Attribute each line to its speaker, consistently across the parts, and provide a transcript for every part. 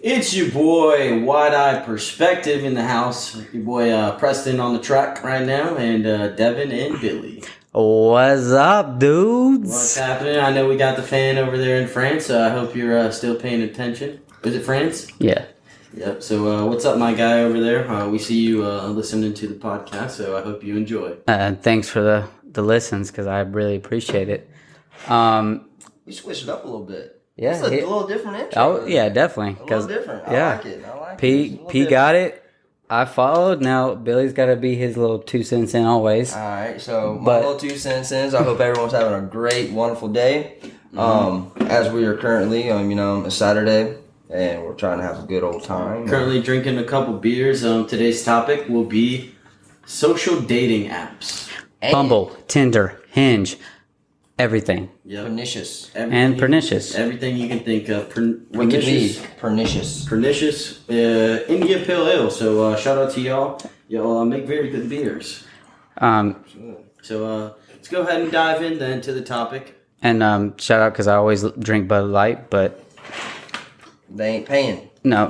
Speaker 1: It's your boy Wide Eye Perspective in the house. Your boy Preston on the track right now, and Devin and Billy.
Speaker 2: What's up, dudes?
Speaker 1: What's happening? I know we got the fan over there in France, so I hope you're still paying attention. Is it France?
Speaker 2: Yeah.
Speaker 1: Yep. So what's up, my guy over there? We see you listening to the podcast, so I hope you enjoy.
Speaker 2: Thanks for the listens, because I really appreciate it.
Speaker 3: We switched it up a little bit.
Speaker 2: Yeah,
Speaker 3: It's a little different intro.
Speaker 2: Oh yeah, definitely.
Speaker 3: A little different.
Speaker 2: Yeah,
Speaker 3: I like it. It's a
Speaker 2: P
Speaker 3: little
Speaker 2: got it. I followed. Now Billy's got to be his little 2 cents in always.
Speaker 3: All right, so my
Speaker 2: But-
Speaker 3: little 2 cents in. I hope everyone's having a great, wonderful day. As we are currently, it's Saturday, and we're trying to have a good old time.
Speaker 1: Currently drinking a couple beers. Today's topic will be social dating apps.
Speaker 2: Bumble, Tinder, Hinge, everything,
Speaker 1: Yep.
Speaker 3: Pernicious.
Speaker 2: and pernicious.
Speaker 1: Everything you can think of.
Speaker 3: Wicked weed. Pernicious.
Speaker 1: Pernicious India Pale Ale. So shout out to y'all. Y'all make very good beers. So let's go ahead and dive in then to the topic.
Speaker 2: And shout out because I always drink Bud Light, but
Speaker 3: They ain't paying.
Speaker 2: no.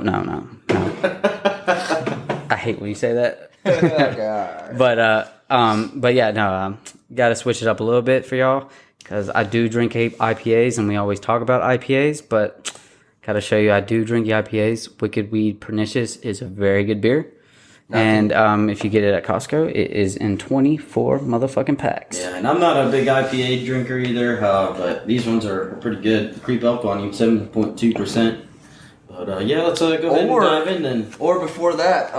Speaker 2: I hate when you say that.
Speaker 3: Okay,
Speaker 2: But yeah, no, got to switch it up a little bit for y'all because I do drink IPAs and we always talk about IPAs, but got to show you I do drink the IPAs. Wicked Weed Pernicious is a very good beer. And if you get it at Costco, it is in 24 motherfucking packs.
Speaker 1: Yeah, and I'm not a big IPA drinker either, but these ones are pretty good. Creep up on you, 7.2%. But yeah, let's go ahead and dive in then.
Speaker 3: Or before that,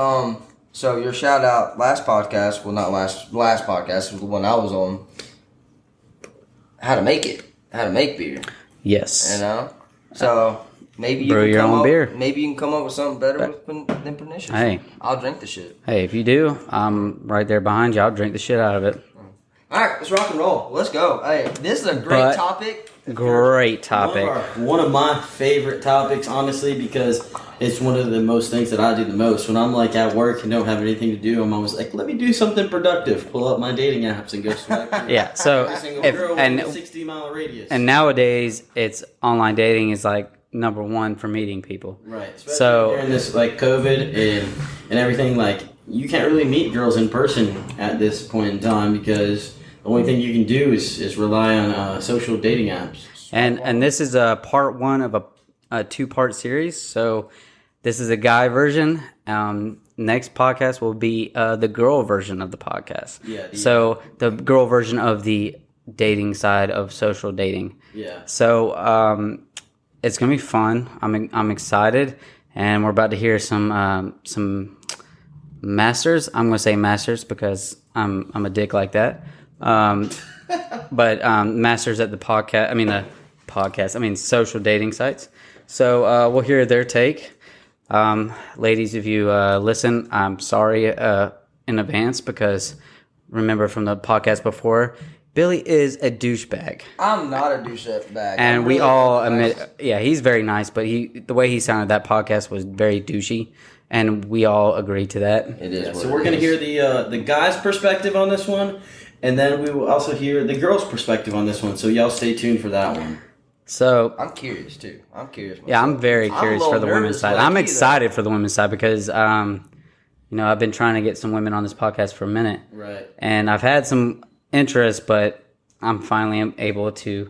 Speaker 3: so your shout out last podcast, well not last podcast, was the one I was on. How to make beer,
Speaker 2: Yes.
Speaker 3: you know? So maybe you
Speaker 2: Brew
Speaker 3: can
Speaker 2: your
Speaker 3: come
Speaker 2: own
Speaker 3: up,
Speaker 2: beer.
Speaker 3: Maybe you can come up with something better than Pernicious.
Speaker 2: Hey.
Speaker 3: I'll drink the shit.
Speaker 2: Hey, if you do, I'm right there behind you. I'll drink the shit out of it.
Speaker 3: Alright, let's rock and roll. Let's go. Hey, this is a great topic.
Speaker 2: Great topic.
Speaker 1: One of my favorite topics, honestly, because it's one of the most things that I do the most. When I'm like at work and don't have anything to do, I'm always like, let me do something productive. Pull up my dating apps and go swipe.
Speaker 2: Yeah, so
Speaker 1: Every single
Speaker 2: if
Speaker 1: girl within a
Speaker 2: and
Speaker 1: 60-mile radius.
Speaker 2: and nowadays it's online dating is like number one for meeting people.
Speaker 1: Right. Especially
Speaker 2: So-
Speaker 1: during this like COVID and everything, like you can't really meet girls in person at this point in time because the only thing you can do is rely on social dating apps.
Speaker 2: And this is a part one of a 2-part series. So this is a guy version. Next podcast will be the girl version of the podcast.
Speaker 1: Yeah,
Speaker 2: So the girl version of the dating side of social dating.
Speaker 1: Yeah.
Speaker 2: So it's gonna be fun. I'm excited, and we're about to hear some masters. I'm gonna say masters because I'm a dick like that. But masters at the podcast. I mean social dating sites. So we'll hear their take. Ladies, if you listen, I'm sorry in advance because remember from the podcast before, Billy is a douchebag.
Speaker 3: I'm not a douchebag.
Speaker 2: And
Speaker 3: I'm
Speaker 2: we
Speaker 3: really
Speaker 2: all
Speaker 3: nice.
Speaker 2: admit, yeah, he's very nice, but the way he sounded that podcast was very douchey, and we all agree to that.
Speaker 3: It is.
Speaker 1: Yeah,
Speaker 3: what
Speaker 1: so
Speaker 3: it
Speaker 1: we're gonna
Speaker 3: is.
Speaker 1: hear the guy's perspective on this one, and then we will also hear the girl's perspective on this one. So y'all stay tuned for that one.
Speaker 2: So
Speaker 3: I'm curious too.
Speaker 2: yeah, I'm very
Speaker 3: I'm a
Speaker 2: curious
Speaker 3: little
Speaker 2: for the women's
Speaker 3: nervous
Speaker 2: side.
Speaker 3: like
Speaker 2: I'm
Speaker 3: you, though.
Speaker 2: excited for the women's side because I've been trying to get some women on this podcast for a minute,
Speaker 1: Right.
Speaker 2: and I've had some interest, but I'm finally able to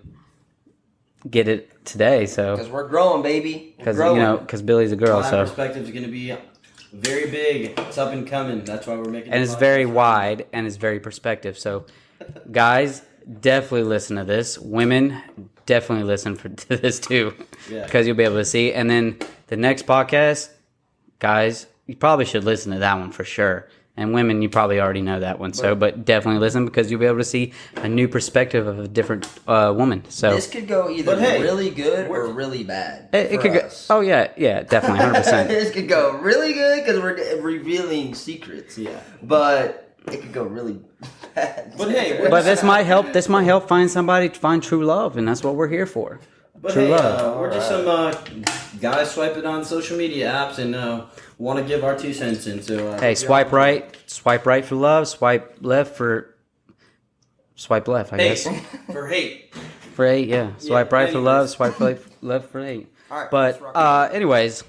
Speaker 2: get it today. So
Speaker 3: Because we're growing, baby. We're growing.
Speaker 2: because Billy's a girl,
Speaker 1: My
Speaker 2: so
Speaker 1: perspective is gonna be very big. It's up and coming. That's why we're making.
Speaker 2: and
Speaker 1: the
Speaker 2: it's
Speaker 1: podcast.
Speaker 2: very wide and it's very perspective. So, guys, definitely listen to this. Women, definitely listen to this too,
Speaker 1: Yeah.
Speaker 2: because you'll be able to see. And then the next podcast, guys, you probably should listen to that one for sure. And women, you probably already know that one. But definitely listen because you'll be able to see a new perspective of a different woman. So
Speaker 3: This could go either
Speaker 1: But hey,
Speaker 3: really good or really bad.
Speaker 2: it
Speaker 3: for
Speaker 2: could go.
Speaker 3: us.
Speaker 2: Oh yeah, definitely, 100%.
Speaker 3: This could go really good because we're revealing secrets.
Speaker 1: Yeah.
Speaker 3: But it could go really bad.
Speaker 1: But hey,
Speaker 2: But this might help. This might help find somebody to find true love, and that's what we're here for.
Speaker 1: But
Speaker 2: True
Speaker 1: hey,
Speaker 2: love.
Speaker 1: we're just some guys swiping on social media apps and want to give our 2 cents in. So
Speaker 2: Hey, swipe right for love. Swipe left, I
Speaker 1: Hey,
Speaker 2: guess.
Speaker 1: for hate.
Speaker 2: For 8, yeah. Swipe right for love.
Speaker 1: anyways.
Speaker 2: Swipe left for 8.
Speaker 3: All right,
Speaker 2: But
Speaker 3: let's rock
Speaker 2: anyways,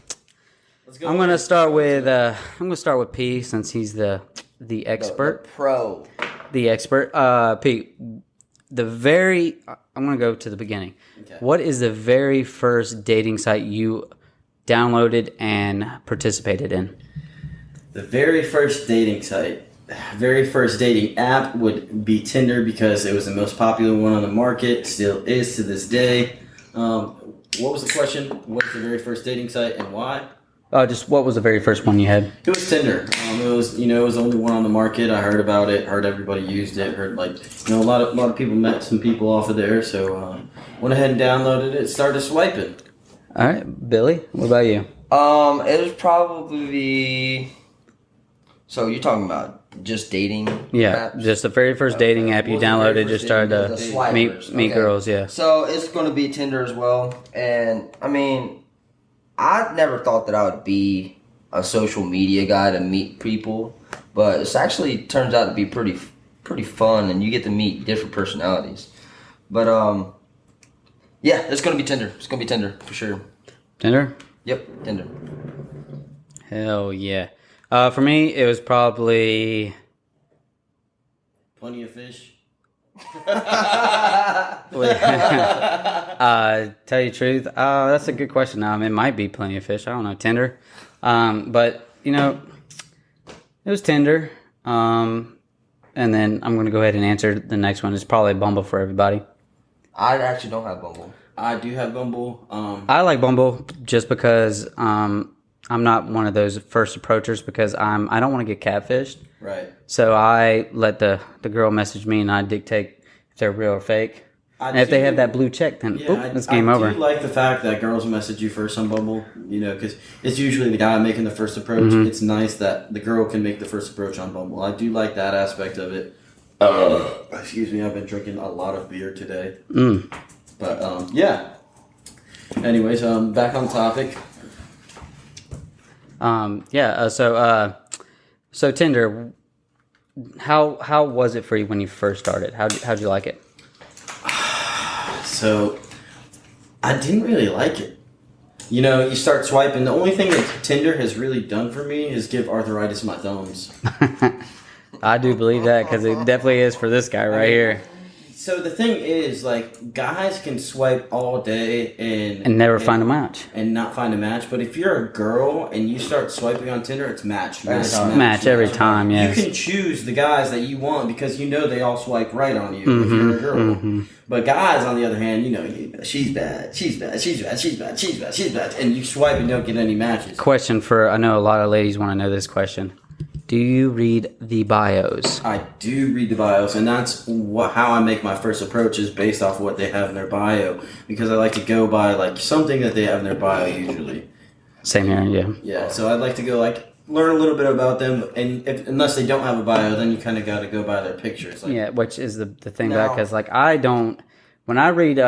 Speaker 1: Let's go.
Speaker 2: I'm gonna start with P since he's the expert.
Speaker 3: The pro.
Speaker 2: The expert. P. I'm gonna go to the beginning.
Speaker 1: Okay.
Speaker 2: What is the very first dating site you downloaded and participated in?
Speaker 1: The very first dating app would be Tinder because it was the most popular one on the market, still is to this day. What was the question? What's the very first dating site and why?
Speaker 2: Just what was the very first one you had?
Speaker 1: It was Tinder. It was the only one on the market. I heard about it. Heard everybody used it. Heard a lot of people met some people off of there. So went ahead and downloaded it. Started swiping.
Speaker 2: All right, Billy. What about you?
Speaker 3: It was probably. So you're talking about just dating?
Speaker 2: Yeah,
Speaker 3: apps?
Speaker 2: just the very first dating app you
Speaker 3: What was the very
Speaker 2: downloaded.
Speaker 3: first
Speaker 2: Just started
Speaker 3: dating- the
Speaker 2: to
Speaker 3: swipers,
Speaker 2: meet
Speaker 3: okay.
Speaker 2: girls. Yeah.
Speaker 3: So it's going to be Tinder as well. And I mean, I never thought that I would be a social media guy to meet people, but it's actually turns out to be pretty fun, and you get to meet different personalities. But yeah, it's going to be Tinder. It's going to be Tinder for sure.
Speaker 2: Tinder.
Speaker 3: Yep, Tinder.
Speaker 2: Hell yeah. For me, it was probably.
Speaker 1: Plenty of fish.
Speaker 2: Tell you the truth, that's a good question. It might be Plenty of Fish. I don't know. Tinder. But, it was Tinder. And then I'm going to go ahead and answer the next one. It's probably Bumble for everybody.
Speaker 3: I actually don't have Bumble.
Speaker 1: I do have Bumble.
Speaker 2: I like Bumble just because I'm not one of those first approachers because I don't want to get catfished.
Speaker 1: Right.
Speaker 2: So I let the girl message me and I dictate if they're real or fake. And if they have that blue check, then it's game over.
Speaker 1: I do like the fact that girls message you first on Bumble, because it's usually the guy making the first approach.
Speaker 2: Mm-hmm.
Speaker 1: It's nice that the girl can make the first approach on Bumble. I do like that aspect of it. Excuse me, I've been drinking a lot of beer today. But, yeah. Anyways, back on topic.
Speaker 2: So Tinder, how was it for you when you first started? How'd you like it?
Speaker 1: So, I didn't really like it. You start swiping. The only thing that Tinder has really done for me is give arthritis in my thumbs.
Speaker 2: I do believe that because it definitely is for this guy right here.
Speaker 1: So the thing is, guys can swipe all day
Speaker 2: And never find a match.
Speaker 1: and not find a match. But if you're a girl and you start swiping on Tinder, it's match.
Speaker 2: Match every time, yes.
Speaker 1: You can choose the guys that you want because they all swipe right on you if you're a girl. But guys, on the other hand, she's bad, she's bad, she's bad, she's bad, she's bad, she's bad, and you swipe and don't get any matches.
Speaker 2: Question I know a lot of ladies want to know this question. Do you read the bios?
Speaker 1: I do read the bios, and that's how I make my first approaches based off of what they have in their bio, because I like to go by something that they have in their bio usually.
Speaker 2: Same here, yeah.
Speaker 1: Yeah, so I'd like to go learn a little bit about them, and unless they don't have a bio, then you kind of got to go by their pictures.
Speaker 2: Yeah, which is the thing about because I don't when I read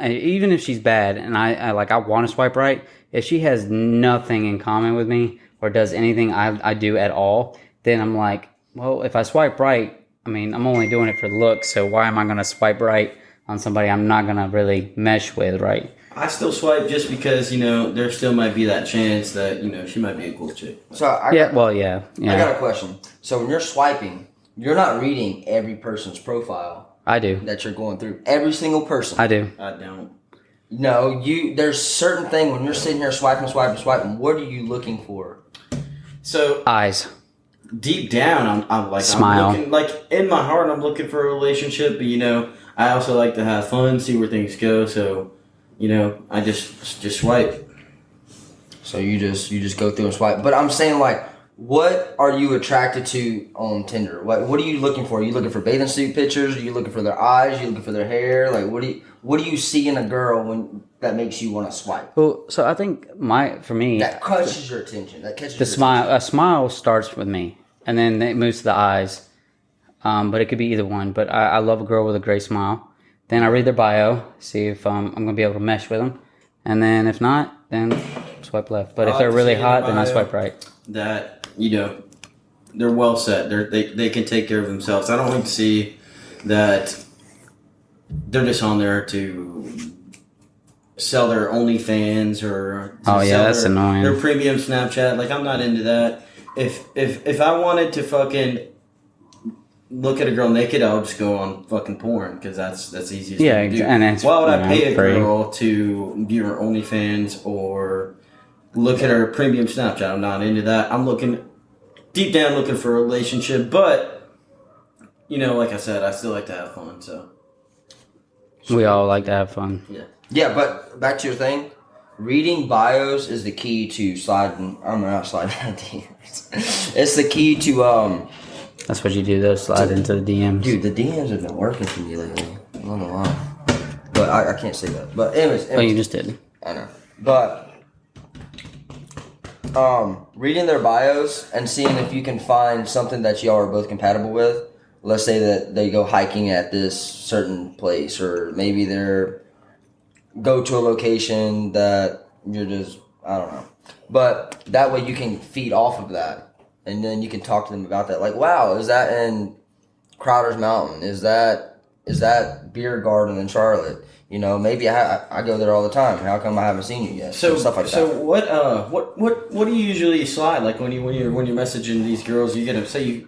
Speaker 2: even if she's bad and I want to swipe right, if she has nothing in common with me or does anything I do at all, then I'm like, well, if I swipe right, I'm only doing it for looks, so why am I going to swipe right on somebody I'm not going to really mesh with, right?
Speaker 1: I still swipe just because, there still might be that chance that, she might be a cool chick.
Speaker 3: So I got a question. So when you're swiping, you're not reading every person's profile.
Speaker 2: I do.
Speaker 3: That you're going through. Every single person.
Speaker 2: I do.
Speaker 1: I don't.
Speaker 3: No, there's certain thing when you're sitting here swiping, what are you looking for?
Speaker 1: So
Speaker 2: eyes.
Speaker 1: Deep down, I'm
Speaker 2: smile.
Speaker 1: I'm looking, in my heart, I'm looking for a relationship. But I also like to have fun, see where things go. So, I just swipe.
Speaker 3: So you just go through and swipe. But I'm saying what are you attracted to on Tinder? What are you looking for? Are you looking for bathing suit pictures? Are you looking for their eyes? Are you looking for their hair? What do you see in a girl that makes you want to swipe?
Speaker 2: Well, so I think for me
Speaker 3: that catches your attention. That catches
Speaker 2: the smile.
Speaker 3: attention.
Speaker 2: A smile starts with me, and then it moves to the eyes. But it could be either one. But I love a girl with a great smile. Then I read their bio, see if I'm going to be able to mesh with them, and then if not, then swipe left. But if they're really hot, then I swipe right.
Speaker 1: That they're well set. They can take care of themselves. I don't like to see that they're just on there to sell their OnlyFans or to
Speaker 2: Oh, yeah,
Speaker 1: sell
Speaker 2: that's annoying.
Speaker 1: their premium Snapchat. Like, I'm not into that. If I wanted to fucking look at a girl naked, I'll just go on fucking porn because that's the easiest
Speaker 2: Yeah,
Speaker 1: thing to do.
Speaker 2: and it's,
Speaker 1: Why would I
Speaker 2: you know,
Speaker 1: pay a
Speaker 2: free.
Speaker 1: girl to view her OnlyFans or look at her premium Snapchat? I'm not into that. I'm looking deep down looking for a relationship, but you know, like I said, I still like to have fun. So
Speaker 2: We all like to have fun.
Speaker 1: yeah.
Speaker 3: Yeah, but back to your thing. Reading bios is the key to sliding. I'm not sliding DMs. It's the key to
Speaker 2: That's what you do, though. Slide into the DMs.
Speaker 3: Dude, the DMs have been working for me lately. I don't know why. But I can't say that. But anyways,
Speaker 2: Oh, you just did.
Speaker 3: I know. But reading their bios and seeing if you can find something that y'all are both compatible with. Let's say that they go hiking at this certain place, or maybe they're go to a location that you're just, I don't know. But that way you can feed off of that, and then you can talk to them about that. Like, wow, is that in Crowder's Mountain? Is that Beer Garden in Charlotte? You know, maybe I go there all the time. How come I haven't seen you yet?
Speaker 1: So
Speaker 3: Stuff like
Speaker 1: so
Speaker 3: that.
Speaker 1: what do you usually slide like when you're messaging these girls? You get a say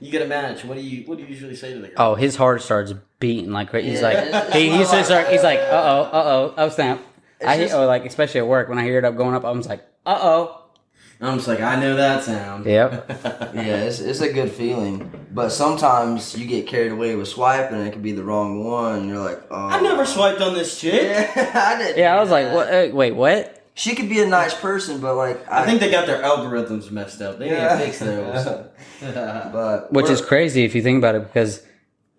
Speaker 1: you get a match. What do you usually say to the girl?
Speaker 2: Oh, his heart starts beating like crazy. He's
Speaker 3: Yeah,
Speaker 2: like,
Speaker 3: it's
Speaker 2: he's like, oh snap.
Speaker 3: just-
Speaker 2: Or like, especially at work, when I hear it up going up, I'm just like,
Speaker 1: I'm just like, I know that sound.
Speaker 2: Yep.
Speaker 3: Yeah, it's a good feeling. But sometimes you get carried away with swiping, and it could be the wrong one. And you're like, oh.
Speaker 1: I never swiped on this chick.
Speaker 3: Yeah, I didn't.
Speaker 2: Yeah, I
Speaker 3: do
Speaker 2: was like,
Speaker 3: that.
Speaker 2: what? Wait, what?
Speaker 3: She could be a nice person, but like
Speaker 1: I think they got their algorithms messed up. They need to fix those.
Speaker 3: But
Speaker 2: Which is crazy if you think about it, because,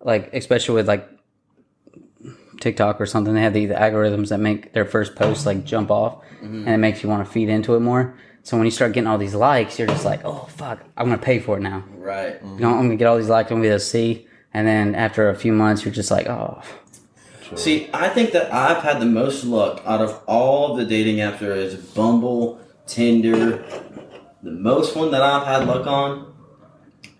Speaker 2: like, especially with like TikTok or something, they have the algorithms that make their first post like jump off, and it makes you want to feed into it more. So when you start getting all these likes, you're just like, oh fuck, I'm gonna pay for it now.
Speaker 1: Right.
Speaker 2: You know, I'm gonna get all these likes, I'm gonna be able to see, and then after a few months, you're just like, oh.
Speaker 1: See, I think that I've had the most luck out of all of the dating apps there is. Bumble, Tinder. The most one that I've had luck on,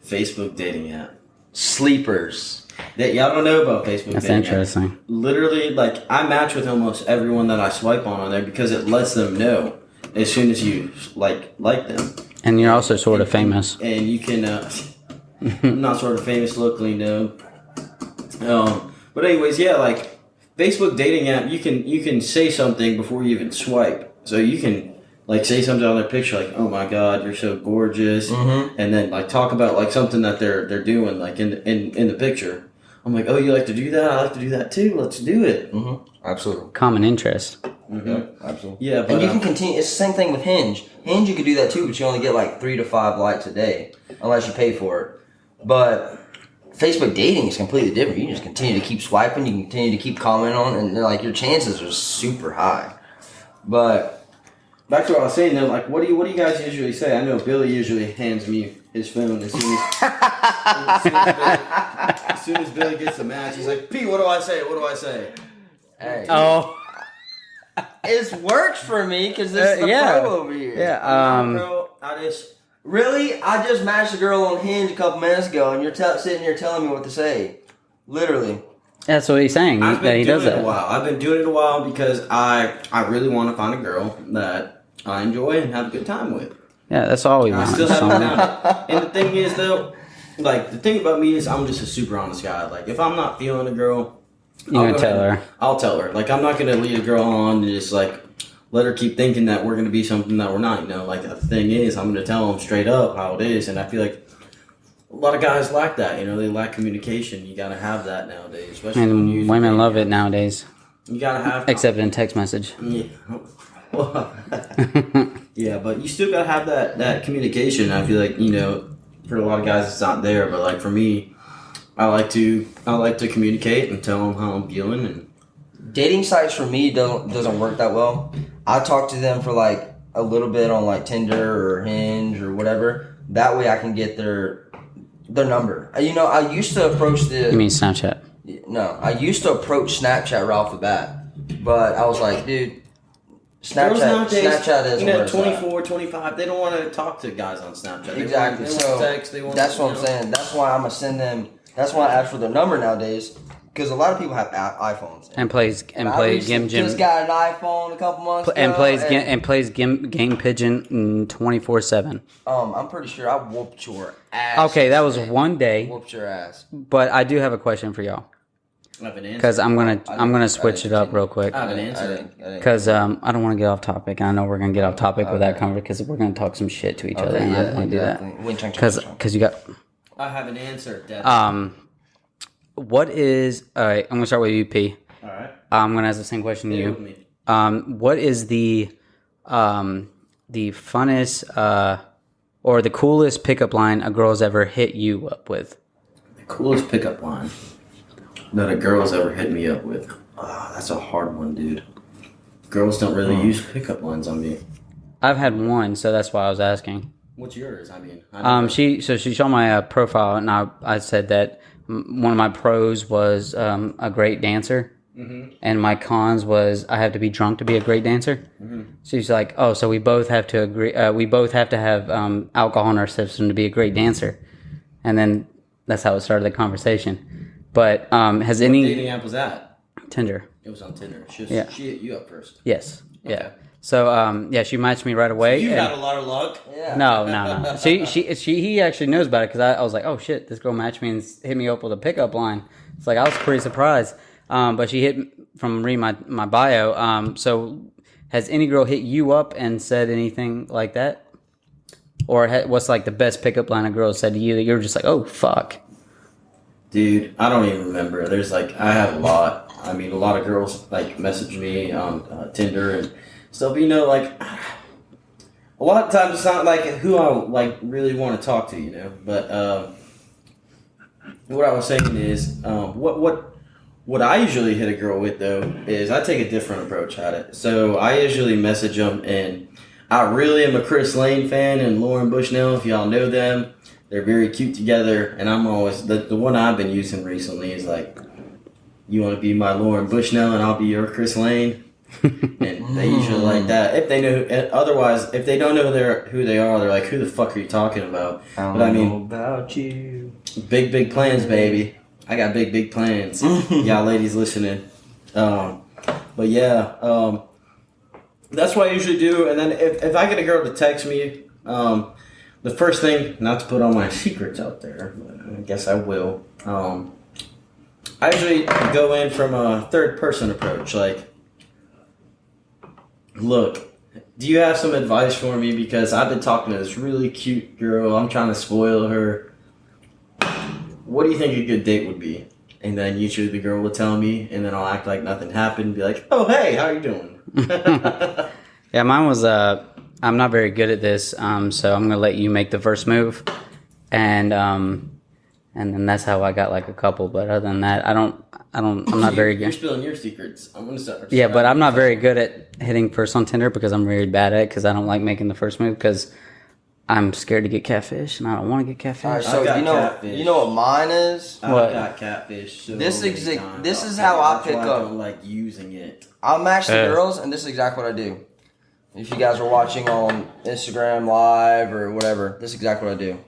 Speaker 1: Facebook dating app.
Speaker 3: sleepers.
Speaker 1: That y'all don't know about Facebook
Speaker 2: That's
Speaker 1: dating app.
Speaker 2: interesting.
Speaker 1: Literally, like, I match with almost everyone that I swipe on there because it lets them know as soon as you like them.
Speaker 2: And you're also sort of famous.
Speaker 1: And you can I'm not sort of famous locally, no. But anyways, yeah, like Facebook dating app, you can say something before you even swipe. So you can like say something on their picture like, "Oh my God, you're so gorgeous," and then like talk about like something that they're doing like in the picture. I'm like, "Oh, you like to do that? I like to do that too. Let's do it."
Speaker 3: Absolutely.
Speaker 2: Common interest.
Speaker 3: Yeah, absolutely.
Speaker 1: Yeah, but
Speaker 3: And you can continue. It's the same thing with Hinge. Hinge, you could do that too, but you only get like 3 to 5 likes a day, unless you pay for it. But Facebook dating is completely different. You can just continue to keep swiping. You can continue to keep commenting on, and like your chances are super high. But
Speaker 1: back to what I was saying though, like what do you guys usually say? I know Billy usually hands me his phone as soon as Billy gets a match. He's like, "P, what do I say? What do I say?"
Speaker 3: hey,
Speaker 2: Oh.
Speaker 3: it works for me because this is the
Speaker 2: yeah.
Speaker 3: pro over here.
Speaker 2: Yeah.
Speaker 1: Bro, I just
Speaker 3: Really? I just matched a girl on Hinge a couple minutes ago, and you're sitting here telling me what to say. Literally.
Speaker 2: That's what he's saying.
Speaker 1: I've
Speaker 2: That
Speaker 1: been
Speaker 2: he
Speaker 1: doing
Speaker 2: does
Speaker 1: it a
Speaker 2: that.
Speaker 1: while. I've been doing it a while because I really want to find a girl that I enjoy and have a good time with.
Speaker 2: Yeah, that's all we
Speaker 1: I
Speaker 2: want.
Speaker 1: still haven't
Speaker 2: Someone-
Speaker 1: found it. And the thing is, though, like the thing about me is I'm just a super honest guy. Like if I'm not feeling a girl,
Speaker 2: You're gonna
Speaker 1: go
Speaker 2: tell
Speaker 1: ahead-
Speaker 2: her.
Speaker 1: I'll tell her. Like I'm not gonna lead a girl on and just like let her keep thinking that we're gonna be something that we're not. You know, like the thing is, I'm gonna tell them straight up how it is, and I feel like a lot of guys lack that. You know, they lack communication. You gotta have that nowadays, especially when you
Speaker 2: And
Speaker 1: use
Speaker 2: women
Speaker 1: dating
Speaker 2: love
Speaker 1: apps.
Speaker 2: it nowadays,
Speaker 1: You gotta have
Speaker 2: except in text message.
Speaker 1: Yeah. Well, yeah, but you still gotta have that communication. I feel like, you know, for a lot of guys it's not there, but like for me, I like to communicate and tell them how I'm feeling. And
Speaker 3: Dating sites for me doesn't work that well. I talk to them for like a little bit on like Tinder or Hinge or whatever. That way I can get their number. You know, I used to approach
Speaker 2: You mean Snapchat?
Speaker 3: No, I used to approach Snapchat right off the bat, but I was like, dude,
Speaker 1: girls nowadays,
Speaker 3: Snapchat isn't
Speaker 1: you know,
Speaker 3: where it's at.
Speaker 1: 24, 25, they don't want to talk to guys on Snapchat.
Speaker 3: Exactly.
Speaker 1: They want
Speaker 3: So
Speaker 1: text. They want,
Speaker 3: that's what
Speaker 1: you
Speaker 3: I'm
Speaker 1: know.
Speaker 3: saying. That's why I'm gonna send them. That's why I ask for their number nowadays. because a lot of people have iPhones.
Speaker 2: And plays
Speaker 3: I
Speaker 2: Game Jam.
Speaker 3: just got an iPhone a couple months ago.
Speaker 2: And plays Game Pigeon 24/7.
Speaker 3: I'm pretty sure I whooped your ass.
Speaker 2: Okay, that was one day.
Speaker 3: Whooped your ass.
Speaker 2: But I do have a question for y'all.
Speaker 1: I have an answer.
Speaker 2: Because I'm gonna switch it up real quick.
Speaker 1: I have an answer.
Speaker 2: Because I don't want to get off topic. I know we're gonna get off topic with that conversation because we're gonna talk some shit to each other. And I don't want to do that. Because you got.
Speaker 1: I have an answer, Dad.
Speaker 2: What is all right? I'm gonna start with you, P.
Speaker 1: All right.
Speaker 2: I'm gonna ask the same question to
Speaker 1: With
Speaker 2: you.
Speaker 1: me.
Speaker 2: What is the funnest or the coolest pickup line a girl's ever hit you up with?
Speaker 1: The coolest pickup line that a girl's ever hit me up with. That's a hard one, dude. Girls don't really use pickup lines on me.
Speaker 2: I've had one, so that's why I was asking.
Speaker 1: What's yours? I mean,
Speaker 2: She saw my profile, and I said that one of my pros was a great dancer, and my cons was I have to be drunk to be a great dancer. She's like, oh, so we both have to agree. We both have to have alcohol in our system to be a great dancer, and then that's how it started the conversation. But has
Speaker 1: what
Speaker 2: any
Speaker 1: dating app was that?
Speaker 2: Tinder?
Speaker 1: It was on Tinder. She hit you up first.
Speaker 2: Yes. Yeah.
Speaker 1: Okay.
Speaker 2: So she matched me right away.
Speaker 1: You
Speaker 2: and-
Speaker 1: had a lot of luck.
Speaker 3: Yeah.
Speaker 2: No. He actually knows about it because I was like, oh shit, this girl matched me and hit me up with a pickup line. It's like I was pretty surprised. But she hit from reading my bio. So has any girl hit you up and said anything like that, or what's like the best pickup line a girl said to you that you're just like, oh fuck?
Speaker 1: Dude, I don't even remember. There's like, I have a lot. I mean, a lot of girls like message me on Tinder and stuff. You know, like a lot of times it's not like who I like really want to talk to, you know. But what I was saying is, what I usually hit a girl with though is I take a different approach at it. So I usually message them, and I really am a Chris Lane fan and Lauren Bushnell. If y'all know them. They're very cute together, and I'm always the one I've been using recently is like, you want to be my Lauren Bushnell and I'll be your Chris Lane, and they usually like that. If they know, otherwise, if they don't know who they are, they're like, who the fuck are you talking about? But I mean,
Speaker 3: know about you.
Speaker 1: big plans, baby. I got big plans. Y'all ladies listening, but yeah, that's what I usually do. And then if I get a girl to text me, the first thing, not to put all my secrets out there, but I guess I will. I usually go in from a third person approach. Like, look, do you have some advice for me? Because I've been talking to this really cute girl. I'm trying to spoil her. What do you think a good date would be? And then usually the girl will tell me, and then I'll act like nothing happened and be like, oh, hey, how you doing?
Speaker 2: Yeah, mine was I'm not very good at this, so I'm gonna let you make the first move, and then that's how I got like a couple. But other than that, I'm not very
Speaker 1: You're
Speaker 2: good.
Speaker 1: spilling your secrets. I'm gonna start.
Speaker 2: Yeah, but I'm not very good at hitting first on Tinder because I'm very bad at it because I don't like making the first move because I'm scared to get catfish and I don't want to get catfish.
Speaker 3: All right, so
Speaker 1: I've got catfish.
Speaker 3: you know what mine is?
Speaker 1: I
Speaker 2: What?
Speaker 1: got catfish. So
Speaker 3: This
Speaker 1: many
Speaker 3: is-
Speaker 1: times.
Speaker 3: this is
Speaker 1: I'll
Speaker 3: how
Speaker 1: tell you,
Speaker 3: I
Speaker 1: that's
Speaker 3: pick
Speaker 1: why
Speaker 3: up.
Speaker 1: I don't like using it.
Speaker 3: I'll match the girls, and this is exactly what I do. If you guys are watching on Instagram Live or whatever, this is exactly what I do.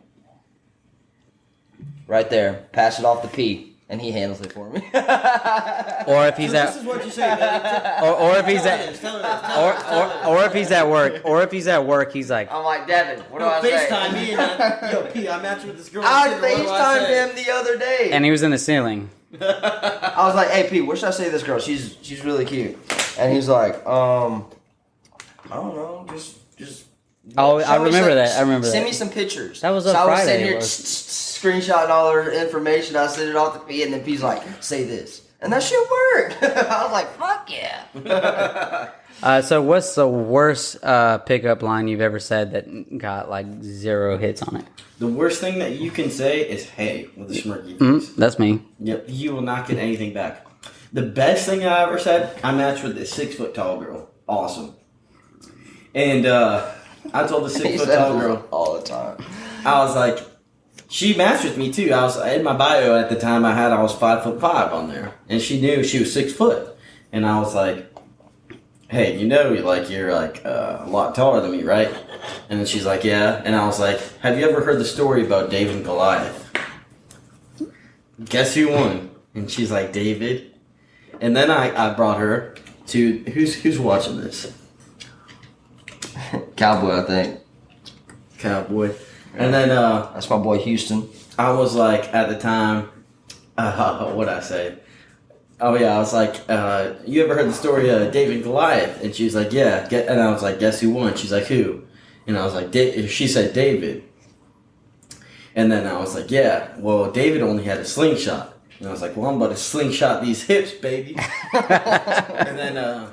Speaker 3: Right there, pass it off to P, and he handles it for me.
Speaker 2: Or if he's
Speaker 1: This is
Speaker 2: at,
Speaker 1: what you say, baby.
Speaker 2: or if he's
Speaker 1: Tell
Speaker 2: at,
Speaker 1: us, tell us.
Speaker 2: or if he's at work, he's like,
Speaker 3: I'm like, Devin, what do
Speaker 1: Yo,
Speaker 3: I say?
Speaker 1: FaceTime me and yo, P, I matched with this girl.
Speaker 3: I
Speaker 1: on Tinder, what do I
Speaker 3: FaceTimed
Speaker 1: say?
Speaker 3: him the other day.
Speaker 2: and he was in the ceiling.
Speaker 3: I was like, hey, P, what should I say to this girl? She's really cute. And he's like, I don't know, just.
Speaker 2: Oh,
Speaker 3: show
Speaker 2: I
Speaker 3: me
Speaker 2: remember
Speaker 3: some-
Speaker 2: that. I remember
Speaker 3: Send
Speaker 2: that.
Speaker 3: me some pictures.
Speaker 2: That was a
Speaker 3: so I was
Speaker 2: Friday,
Speaker 3: sitting here
Speaker 2: it was.
Speaker 3: screenshotting all her information. I sent it off to P, and then P's like, say this. And that shit worked. I was like, fuck yeah.
Speaker 2: So what's the worst pickup line you've ever said that got like 0 hits on it?
Speaker 1: The worst thing that you can say is "Hey" with a smirky face.
Speaker 2: That's me.
Speaker 1: Yep, you will not get anything back. The best thing I ever said, I matched with this 6 foot tall girl. Awesome. And I told the 6
Speaker 3: He
Speaker 1: foot
Speaker 3: said
Speaker 1: tall
Speaker 3: it
Speaker 1: girl,
Speaker 3: all the time.
Speaker 1: I was like, she matched with me too. I was in my bio at the time. I was 5'5" on there, and she knew she was 6 foot. And I was like, hey, you know, you're a lot taller than me, right? And then she's like, yeah. And I was like, have you ever heard the story about David and Goliath? Guess who won? And she's like, David. And then I brought her to, who's watching this?
Speaker 3: Cowboy, I think.
Speaker 1: Cowboy. And then
Speaker 3: That's my boy Houston.
Speaker 1: I was like, at the time, what'd I say? Oh yeah, I was like, you ever heard the story of David and Goliath? And she was like, yeah. And I was like, guess who won? She's like, who? And I was like, she said David. And then I was like, yeah, well, David only had a slingshot. And I was like, well, I'm about to slingshot these hips, baby. And then I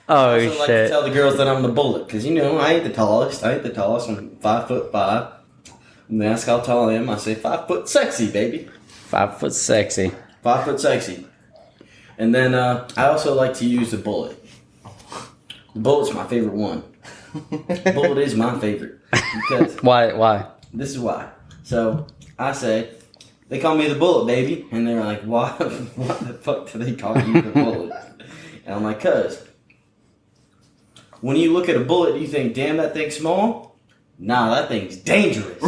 Speaker 1: also like to tell the girls that I'm the bullet. Because, you know, I ain't the tallest. I'm 5'5". When they ask how tall I am, I say 5 foot sexy, baby.
Speaker 2: 5 foot sexy.
Speaker 1: 5 foot sexy. And then I also like to use the bullet. The bullet's my favorite one. Bullet is my favorite. Because
Speaker 2: Why?
Speaker 1: this is why. So I say, they call me the bullet, baby. And they're like, what the fuck do they call you the bullet? And I'm like, cuz, when you look at a bullet, you think, damn, that thing's small? Nah, that thing's dangerous.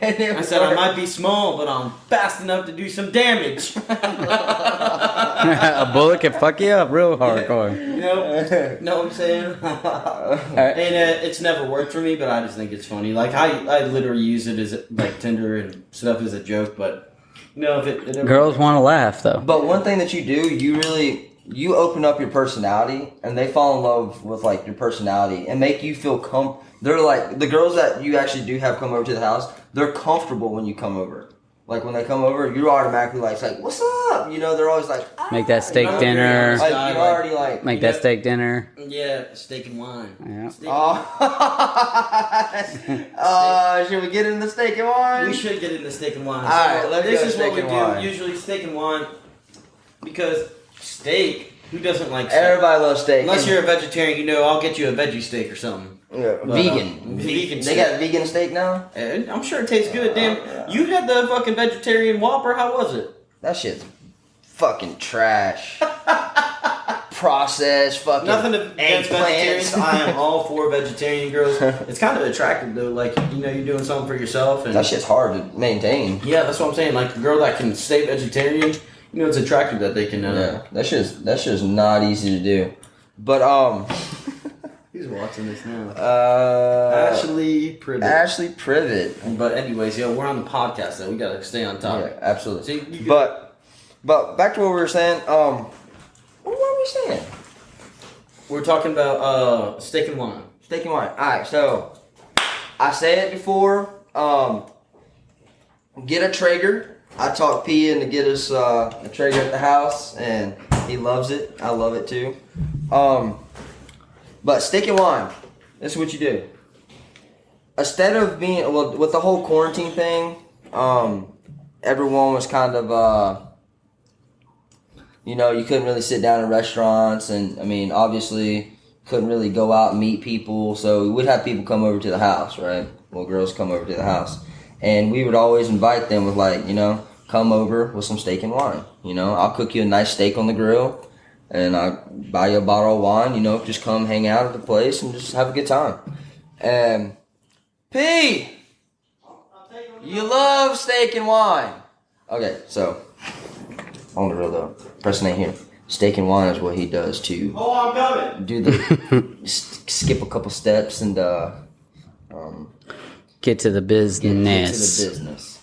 Speaker 1: I said, I might be small, but I'm fast enough to do some damage.
Speaker 2: A bullet can fuck you up real hardcore.
Speaker 1: You know what I'm saying? And it's never worked for me, but I just think it's funny. Like, I literally use it as, like, Tinder and stuff as a joke, but, you know, if it ever...
Speaker 2: Girls want to laugh, though.
Speaker 3: But one thing that you do, you open up your personality, and they fall in love with, like, your personality and make you feel they're like, the girls that you actually do have come over to the house, they're comfortable when you come over. Like, when they come over, you're automatically like, what's up? You know, they're always like,
Speaker 2: Make that steak dinner.
Speaker 3: Like, you're already like...
Speaker 2: Make that steak dinner.
Speaker 1: Yeah, steak and wine.
Speaker 2: Yeah.
Speaker 3: Should we get into steak and wine?
Speaker 1: We should get into steak and wine.
Speaker 3: All right, let's
Speaker 1: this
Speaker 3: go
Speaker 1: is
Speaker 3: steak
Speaker 1: what we
Speaker 3: and
Speaker 1: do.
Speaker 3: wine.
Speaker 1: Usually steak and wine, because steak, who doesn't like steak?
Speaker 3: Everybody loves steak.
Speaker 1: Unless you're a vegetarian, you know, I'll get you a veggie steak or something.
Speaker 3: Yeah,
Speaker 1: But,
Speaker 3: vegan.
Speaker 1: Vegan
Speaker 3: They
Speaker 1: steak.
Speaker 3: got vegan steak now?
Speaker 1: And I'm sure it tastes good. Damn, you had the fucking vegetarian Whopper. How was it?
Speaker 3: That shit's fucking trash. Processed fucking
Speaker 1: Nothing against vegetarians.
Speaker 3: eggplants.
Speaker 1: I am all for vegetarian girls. It's kind of attractive though. Like, you know, you're doing something for yourself. And
Speaker 3: That shit's hard to maintain.
Speaker 1: yeah, that's what I'm saying. Like a girl that can stay vegetarian, you know, it's attractive that they can.
Speaker 3: Yeah, that shit's not easy to do. But
Speaker 1: Who's watching this now?
Speaker 3: Ashley
Speaker 1: Ashley Privet.
Speaker 3: Privet.
Speaker 1: But anyways, yo, we're on the podcast though. We gotta stay on
Speaker 3: Yeah,
Speaker 1: topic.
Speaker 3: absolutely.
Speaker 1: So you
Speaker 3: But back to what we were saying. What were we saying?
Speaker 1: we're talking about steak and wine.
Speaker 3: Steak and wine. All right, so I said it before. Get a Traeger. I talked P into get us a Traeger at the house, and he loves it. I love it too. But steak and wine. This is what you do. Instead of being with the whole quarantine thing, everyone was kind of you know, you couldn't really sit down in restaurants, and I mean, obviously, couldn't really go out and meet people. So we would have people come over to the house, right? Well, girls come over to the house, and we would always invite them with like, you know, come over with some steak and wine. You know, I'll cook you a nice steak on the grill, and I'll buy you a bottle of wine. You know, just come hang out at the place and just have a good time. And P, you love steak and wine. Okay, so on the real though, Preston ain't here. Steak and wine is what he does to
Speaker 1: Oh, I'm coming.
Speaker 3: do the skip a couple steps and
Speaker 2: Get to the
Speaker 3: get
Speaker 2: business.
Speaker 3: to the business.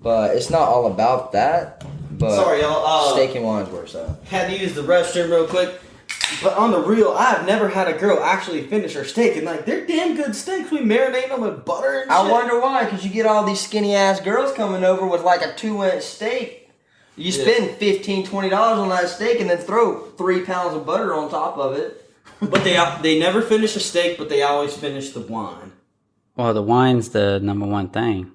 Speaker 3: But it's not all about that. But
Speaker 1: Sorry, y'all.
Speaker 3: steak and wine is where it's at.
Speaker 1: Had to use the restroom real quick. But on the real, I've never had a girl actually finish her steak, and like they're damn good steaks. We marinate them with butter and shit.
Speaker 3: I wonder why, because you get all these skinny ass girls coming over with like a 2-inch steak. You spend $15, $20 on that steak and then throw 3 pounds of butter on top of it.
Speaker 1: But they never finish a steak, but they always finish the wine.
Speaker 2: Well, the wine's the number one thing.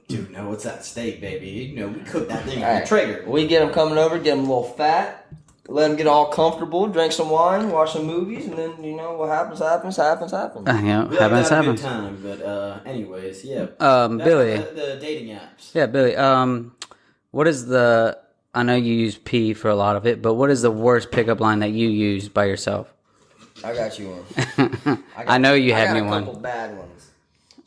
Speaker 1: Dude, no, it's that steak, baby. You know, we cook that thing on
Speaker 3: Alright.
Speaker 1: the Traeger.
Speaker 3: We get them coming over, get them a little fat, let them get all comfortable, drink some wine, watch some movies, and then, you know, what happens.
Speaker 2: Yeah,
Speaker 1: We
Speaker 2: happens,
Speaker 1: haven't
Speaker 2: happens.
Speaker 1: had a good time, but anyways, yeah.
Speaker 2: Billy.
Speaker 1: The dating apps.
Speaker 2: Yeah, Billy. What is the? I know you use P for a lot of it, but what is the worst pickup line that you use by yourself?
Speaker 3: I got you one.
Speaker 2: I know you had me
Speaker 3: I got a
Speaker 2: one.
Speaker 3: couple bad ones.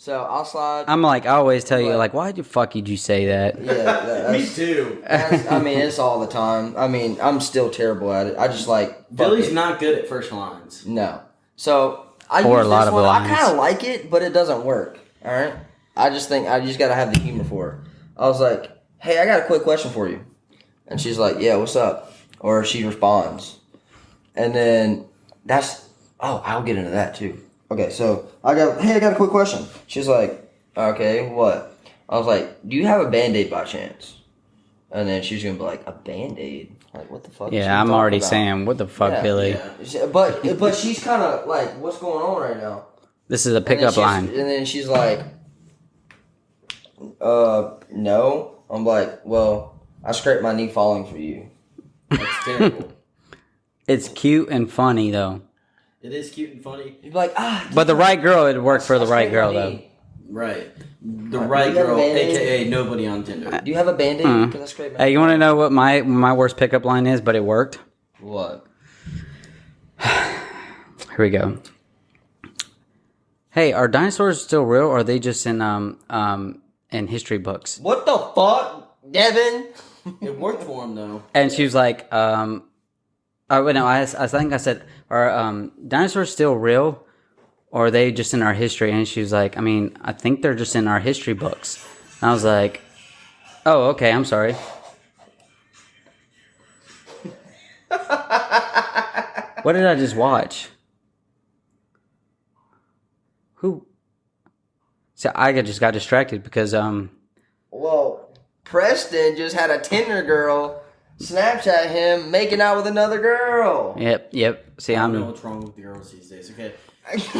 Speaker 3: So I'll slide.
Speaker 2: I'm like, I always tell you,
Speaker 3: But-
Speaker 2: like, why the fuck did you say that?
Speaker 3: Yeah,
Speaker 1: Me
Speaker 3: that's,
Speaker 1: too.
Speaker 3: I mean, it's all the time. I mean, I'm still terrible at it. I just like fuck
Speaker 1: Billy's
Speaker 3: it.
Speaker 1: not good at first lines.
Speaker 3: No. So I
Speaker 2: Or
Speaker 3: use
Speaker 2: a lot
Speaker 3: this
Speaker 2: of
Speaker 3: one. I
Speaker 2: lines.
Speaker 3: kind of like it, but it doesn't work. All right. I just think I just gotta have the humor for it. I was like, "Hey, I got a quick question for you," and she's like, "Yeah, what's up?" Or she responds, and then I'll get into that too. Okay, so I got a quick question. She's like, "Okay, what?" I was like, "Do you have a Band-Aid by chance?" And then she's gonna be like, "A Band-Aid? Like, what the fuck?" is she
Speaker 2: Yeah, I'm
Speaker 3: talking
Speaker 2: already
Speaker 3: about?
Speaker 2: saying, what the fuck,
Speaker 3: Yeah.
Speaker 2: Billy?
Speaker 1: Yeah.
Speaker 3: But she's kind of like, "What's going on right now?"
Speaker 2: This is a pickup line.
Speaker 3: And then she's like, no. I'm like, well, I scraped my knee falling for you.
Speaker 1: That's terrible.
Speaker 2: It's cute and funny though.
Speaker 1: It is cute and funny.
Speaker 3: You'd be like, ah.
Speaker 2: But the right girl, it'd work for the
Speaker 3: I
Speaker 2: right
Speaker 3: scraped my
Speaker 2: girl though.
Speaker 3: knee.
Speaker 1: Right. The
Speaker 3: Do
Speaker 1: right
Speaker 3: you have a
Speaker 1: girl,
Speaker 3: Band-Aid?
Speaker 1: aka nobody on Tinder.
Speaker 3: Do you have a Band-Aid? Because I scraped my
Speaker 2: Hey, you want to know what my worst pickup line is, but it worked?
Speaker 3: What?
Speaker 2: Here we go. Hey, are dinosaurs still real, or are they just in history books?
Speaker 3: What the fuck, Devin?
Speaker 1: It worked for him though.
Speaker 2: And she was like, oh, wait, no, I think I said, are dinosaurs still real, or are they just in our history? And she was like, I mean, I think they're just in our history books. And I was like, oh, okay, I'm sorry. What did I just watch? Who? So I just got distracted because
Speaker 3: Well, Preston just had a Tinder girl Snapchat him making out with another girl.
Speaker 2: Yep. See,
Speaker 1: I don't know
Speaker 2: I'm.
Speaker 1: what's wrong with girls these days. Okay.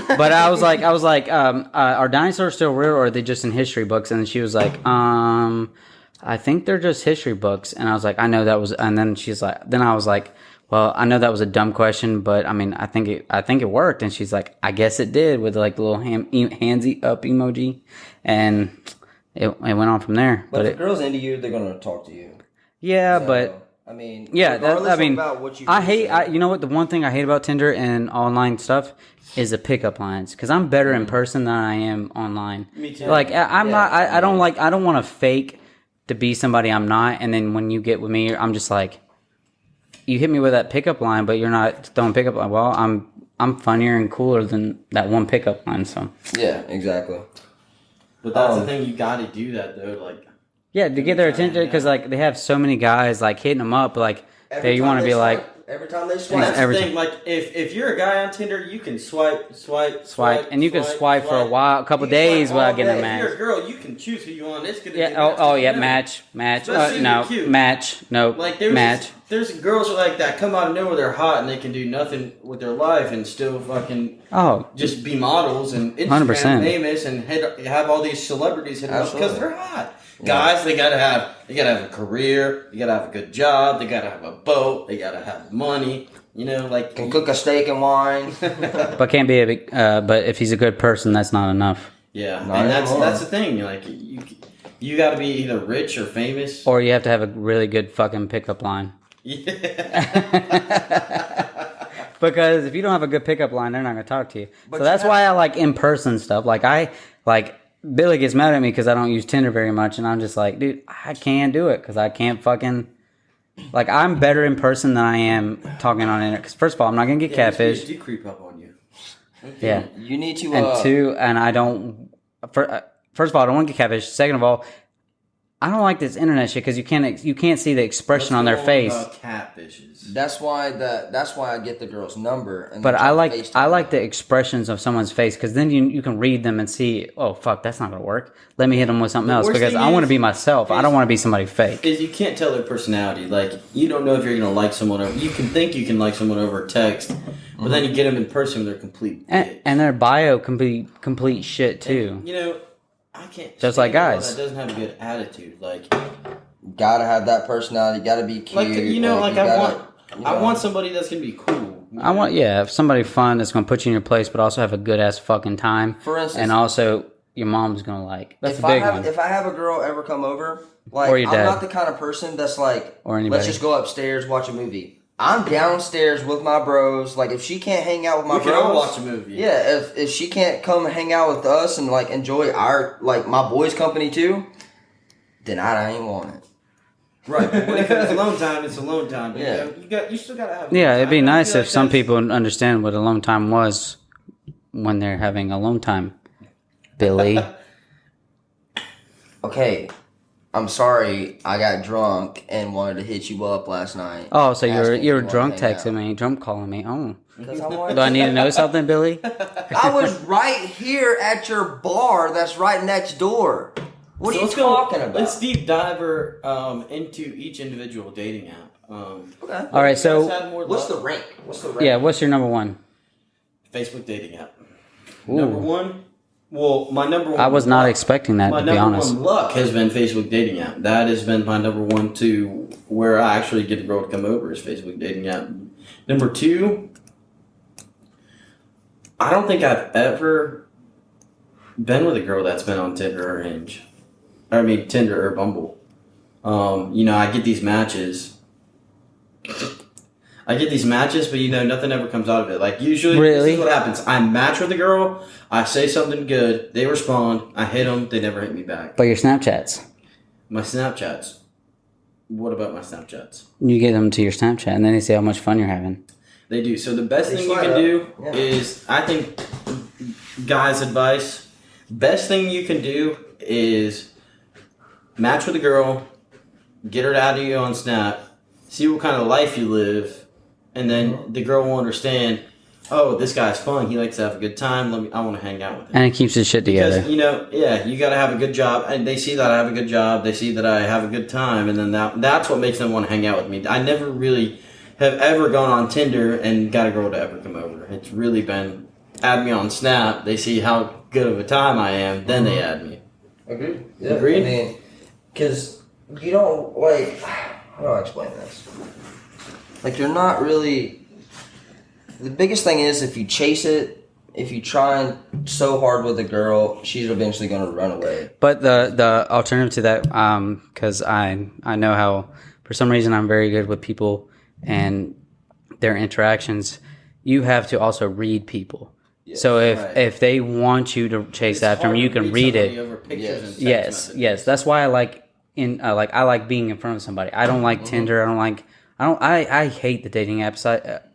Speaker 2: But I was like, are dinosaurs still real, or are they just in history books? And she was like, I think they're just history books. And I was like, I know that was. And then she's like, then I was like, well, I know that was a dumb question, but I mean, I think it worked. And she's like, I guess it did, with like the little handsy up emoji, and it went on from there.
Speaker 3: But if
Speaker 2: it,
Speaker 3: a girl's into you, they're gonna talk to you.
Speaker 2: yeah,
Speaker 3: So,
Speaker 2: but.
Speaker 3: I mean,
Speaker 2: Yeah,
Speaker 3: regardless about what you
Speaker 2: you know what, the one thing I hate about Tinder and online stuff is the pickup lines, because I'm better in person than I am online.
Speaker 1: Me too.
Speaker 2: Like I'm
Speaker 3: Yeah.
Speaker 2: not, I don't want to fake to be somebody I'm not, and then when you get with me, I'm just like, you hit me with that pickup line, but you're not throwing pickup line. Well, I'm funnier and cooler than that one pickup line, so.
Speaker 3: Yeah, exactly.
Speaker 1: But that's the thing. You got to do that though. Like.
Speaker 2: Yeah, to get their attention, because like they have so many guys like hitting them up, like you want to be like,
Speaker 3: every time they
Speaker 1: That's
Speaker 3: swipe.
Speaker 2: Every
Speaker 1: the thing. Like, if you're a guy on Tinder, you can swipe,
Speaker 2: and you can swipe for a while, a couple
Speaker 3: You can
Speaker 2: days
Speaker 3: swipe
Speaker 2: without
Speaker 3: all
Speaker 2: getting a
Speaker 3: day.
Speaker 1: If you're a
Speaker 2: match.
Speaker 1: girl, you can choose who you want. It's gonna.
Speaker 2: Yeah.
Speaker 1: be
Speaker 2: Oh yeah. Match.
Speaker 1: Especially if
Speaker 2: No.
Speaker 1: you're cute.
Speaker 2: Match. No.
Speaker 1: Like there's girls like that come out of nowhere. They're hot and they can do nothing with their life and still fucking
Speaker 2: Oh.
Speaker 1: just be models and Instagram
Speaker 2: 100%.
Speaker 1: famous and have all these celebrities hit them up because
Speaker 3: Absolutely.
Speaker 1: they're hot. Guys, they gotta have a career. They gotta have a good job. They gotta have a boat. They gotta have money. You know, like
Speaker 3: Can cook a steak and wine.
Speaker 2: But can't be a big. But if he's a good person, that's not enough.
Speaker 1: yeah,
Speaker 3: Not
Speaker 1: and
Speaker 3: anymore.
Speaker 1: that's the thing. Like you got to be either rich or famous.
Speaker 2: Or you have to have a really good fucking pickup line.
Speaker 1: Yeah.
Speaker 2: Because if you don't have a good pickup line, they're not gonna talk to you.
Speaker 3: But
Speaker 2: So
Speaker 3: you
Speaker 2: that's
Speaker 3: have-
Speaker 2: why I like in person stuff. Like Billy gets mad at me because I don't use Tinder very much, and I'm just like, dude, I can't do it because I can't fucking. Like, I'm better in person than I am talking on internet. Because first of all, I'm not gonna get catfished.
Speaker 1: Do creep up on you.
Speaker 2: Yeah.
Speaker 3: You need to.
Speaker 2: And two, and I don't. First of all, I don't want to get catfished. Second of all, I don't like this internet shit because you can't see the expression on their face.
Speaker 1: Catfishes.
Speaker 3: That's why I get the girl's number. And
Speaker 2: But
Speaker 3: then
Speaker 2: I
Speaker 3: try to
Speaker 2: like
Speaker 3: FaceTime
Speaker 2: the expressions of someone's face, because then you can read them and see, oh fuck, that's not gonna work. Let me hit them with something else,
Speaker 1: worst
Speaker 2: because
Speaker 1: thing
Speaker 2: I want to
Speaker 1: is-
Speaker 2: be myself. I don't want to be somebody fake.
Speaker 1: Is you can't tell their personality. Like you don't know if you're gonna like someone over. You can think you can like someone over text, but then you get them in person, they're complete. bitch.
Speaker 2: And their bio can be complete shit too.
Speaker 1: You know, I can't.
Speaker 2: Just like
Speaker 1: stand a girl
Speaker 2: guys.
Speaker 1: that doesn't have a good attitude. Like
Speaker 3: Gotta have that personality. Gotta be cute.
Speaker 1: you know, like
Speaker 3: you
Speaker 1: I
Speaker 3: gotta-
Speaker 1: want.
Speaker 3: you
Speaker 1: I
Speaker 3: know.
Speaker 1: want somebody that's gonna be cool.
Speaker 2: I want if somebody fun that's gonna put you in your place, but also have a good ass fucking time.
Speaker 3: For instance,
Speaker 2: And also your mom's gonna like. That's
Speaker 3: if
Speaker 2: a big
Speaker 3: I have
Speaker 2: one.
Speaker 3: if I have a girl ever come over, like
Speaker 2: Or your
Speaker 3: I'm
Speaker 2: dad.
Speaker 3: not the kind of person that's like,
Speaker 2: Or anybody.
Speaker 3: let's just go upstairs watch a movie. I'm downstairs with my bros. Like, if she can't hang out with my
Speaker 1: We
Speaker 3: bros,
Speaker 1: can all watch a movie.
Speaker 3: Yeah, if she can't come hang out with us and like enjoy our like my boys' company too, then I ain't want it.
Speaker 1: Right, but when it comes to alone time, it's alone time. But
Speaker 3: Yeah.
Speaker 1: you still gotta have.
Speaker 2: Yeah,
Speaker 1: alone
Speaker 2: it'd be
Speaker 1: time. I
Speaker 2: nice
Speaker 1: feel
Speaker 2: if
Speaker 1: like
Speaker 2: some
Speaker 1: that's-
Speaker 2: people understand what alone time was when they're having alone time. Billy.
Speaker 3: Okay, I'm sorry. I got drunk and wanted to hit you up last night.
Speaker 2: Oh, so
Speaker 3: asking if
Speaker 2: you were
Speaker 3: wanna
Speaker 2: drunk
Speaker 3: hang
Speaker 2: texting
Speaker 3: out.
Speaker 2: me, drunk calling me. Oh,
Speaker 3: 'Cause I wanted
Speaker 2: do I need to know something, Billy?
Speaker 3: I was right here at your bar. That's right next door. What
Speaker 1: So
Speaker 3: are you
Speaker 1: let's go-
Speaker 3: talking about?
Speaker 1: Let's deep dive into each individual dating app.
Speaker 3: Okay.
Speaker 2: All right,
Speaker 1: you guys
Speaker 2: so
Speaker 1: had more
Speaker 3: What's the
Speaker 1: luck?
Speaker 3: rank? What's the rank?
Speaker 2: yeah, what's your number one?
Speaker 1: Facebook dating app?
Speaker 2: Ooh.
Speaker 1: Number one. Well, my number one.
Speaker 2: I was not
Speaker 1: luck-
Speaker 2: expecting that,
Speaker 1: My
Speaker 2: to be
Speaker 1: number
Speaker 2: honest.
Speaker 1: one luck has been Facebook dating app. That has been my number one to where I actually get a girl to come over is Facebook dating app. Number two, I don't think I've ever been with a girl that's been on Tinder or Hinge. I mean Tinder or Bumble. I get these matches. But nothing ever comes out of it. Like usually, this
Speaker 2: Really?
Speaker 1: is what happens. I match with a girl. I say something good. They respond. I hit them. They never hit me back.
Speaker 2: But your Snapchats,
Speaker 1: My Snapchats. What about my Snapchats?
Speaker 2: you get them to your Snapchat, and then they see how much fun you're having.
Speaker 1: They do. So the best
Speaker 3: They
Speaker 1: thing you
Speaker 3: slide
Speaker 1: can
Speaker 3: up.
Speaker 1: do
Speaker 3: Yeah.
Speaker 1: is, I think, guys' advice. Best thing you can do is match with a girl, get her to add you on Snap, see what kind of life you live, and then the girl will understand. Oh, this guy's fun. He likes to have a good time. I want to hang out with him.
Speaker 2: And it keeps his shit together.
Speaker 1: Because, you got to have a good job. And they see that I have a good job. They see that I have a good time. And then that's what makes them want to hang out with me. I never really have ever gone on Tinder and got a girl to ever come over. It's really been add me on Snap. They see how good of a time I am. Then they add me.
Speaker 3: Agreed.
Speaker 1: Agreed?
Speaker 3: I mean, because you don't like. How do I explain this? Like, you're not really. The biggest thing is if you chase it, if you try so hard with a girl, she's eventually going to run away.
Speaker 2: But the alternative to that, because I know how for some reason I'm very good with people and their interactions. You have to also read people. So
Speaker 1: right.
Speaker 2: if they want you to chase after them, you can read it.
Speaker 1: Over pictures
Speaker 3: Yes.
Speaker 1: and text
Speaker 2: Yes,
Speaker 1: messages.
Speaker 2: yes. That's why I like I like being in front of somebody. I don't like Tinder. I hate the dating apps.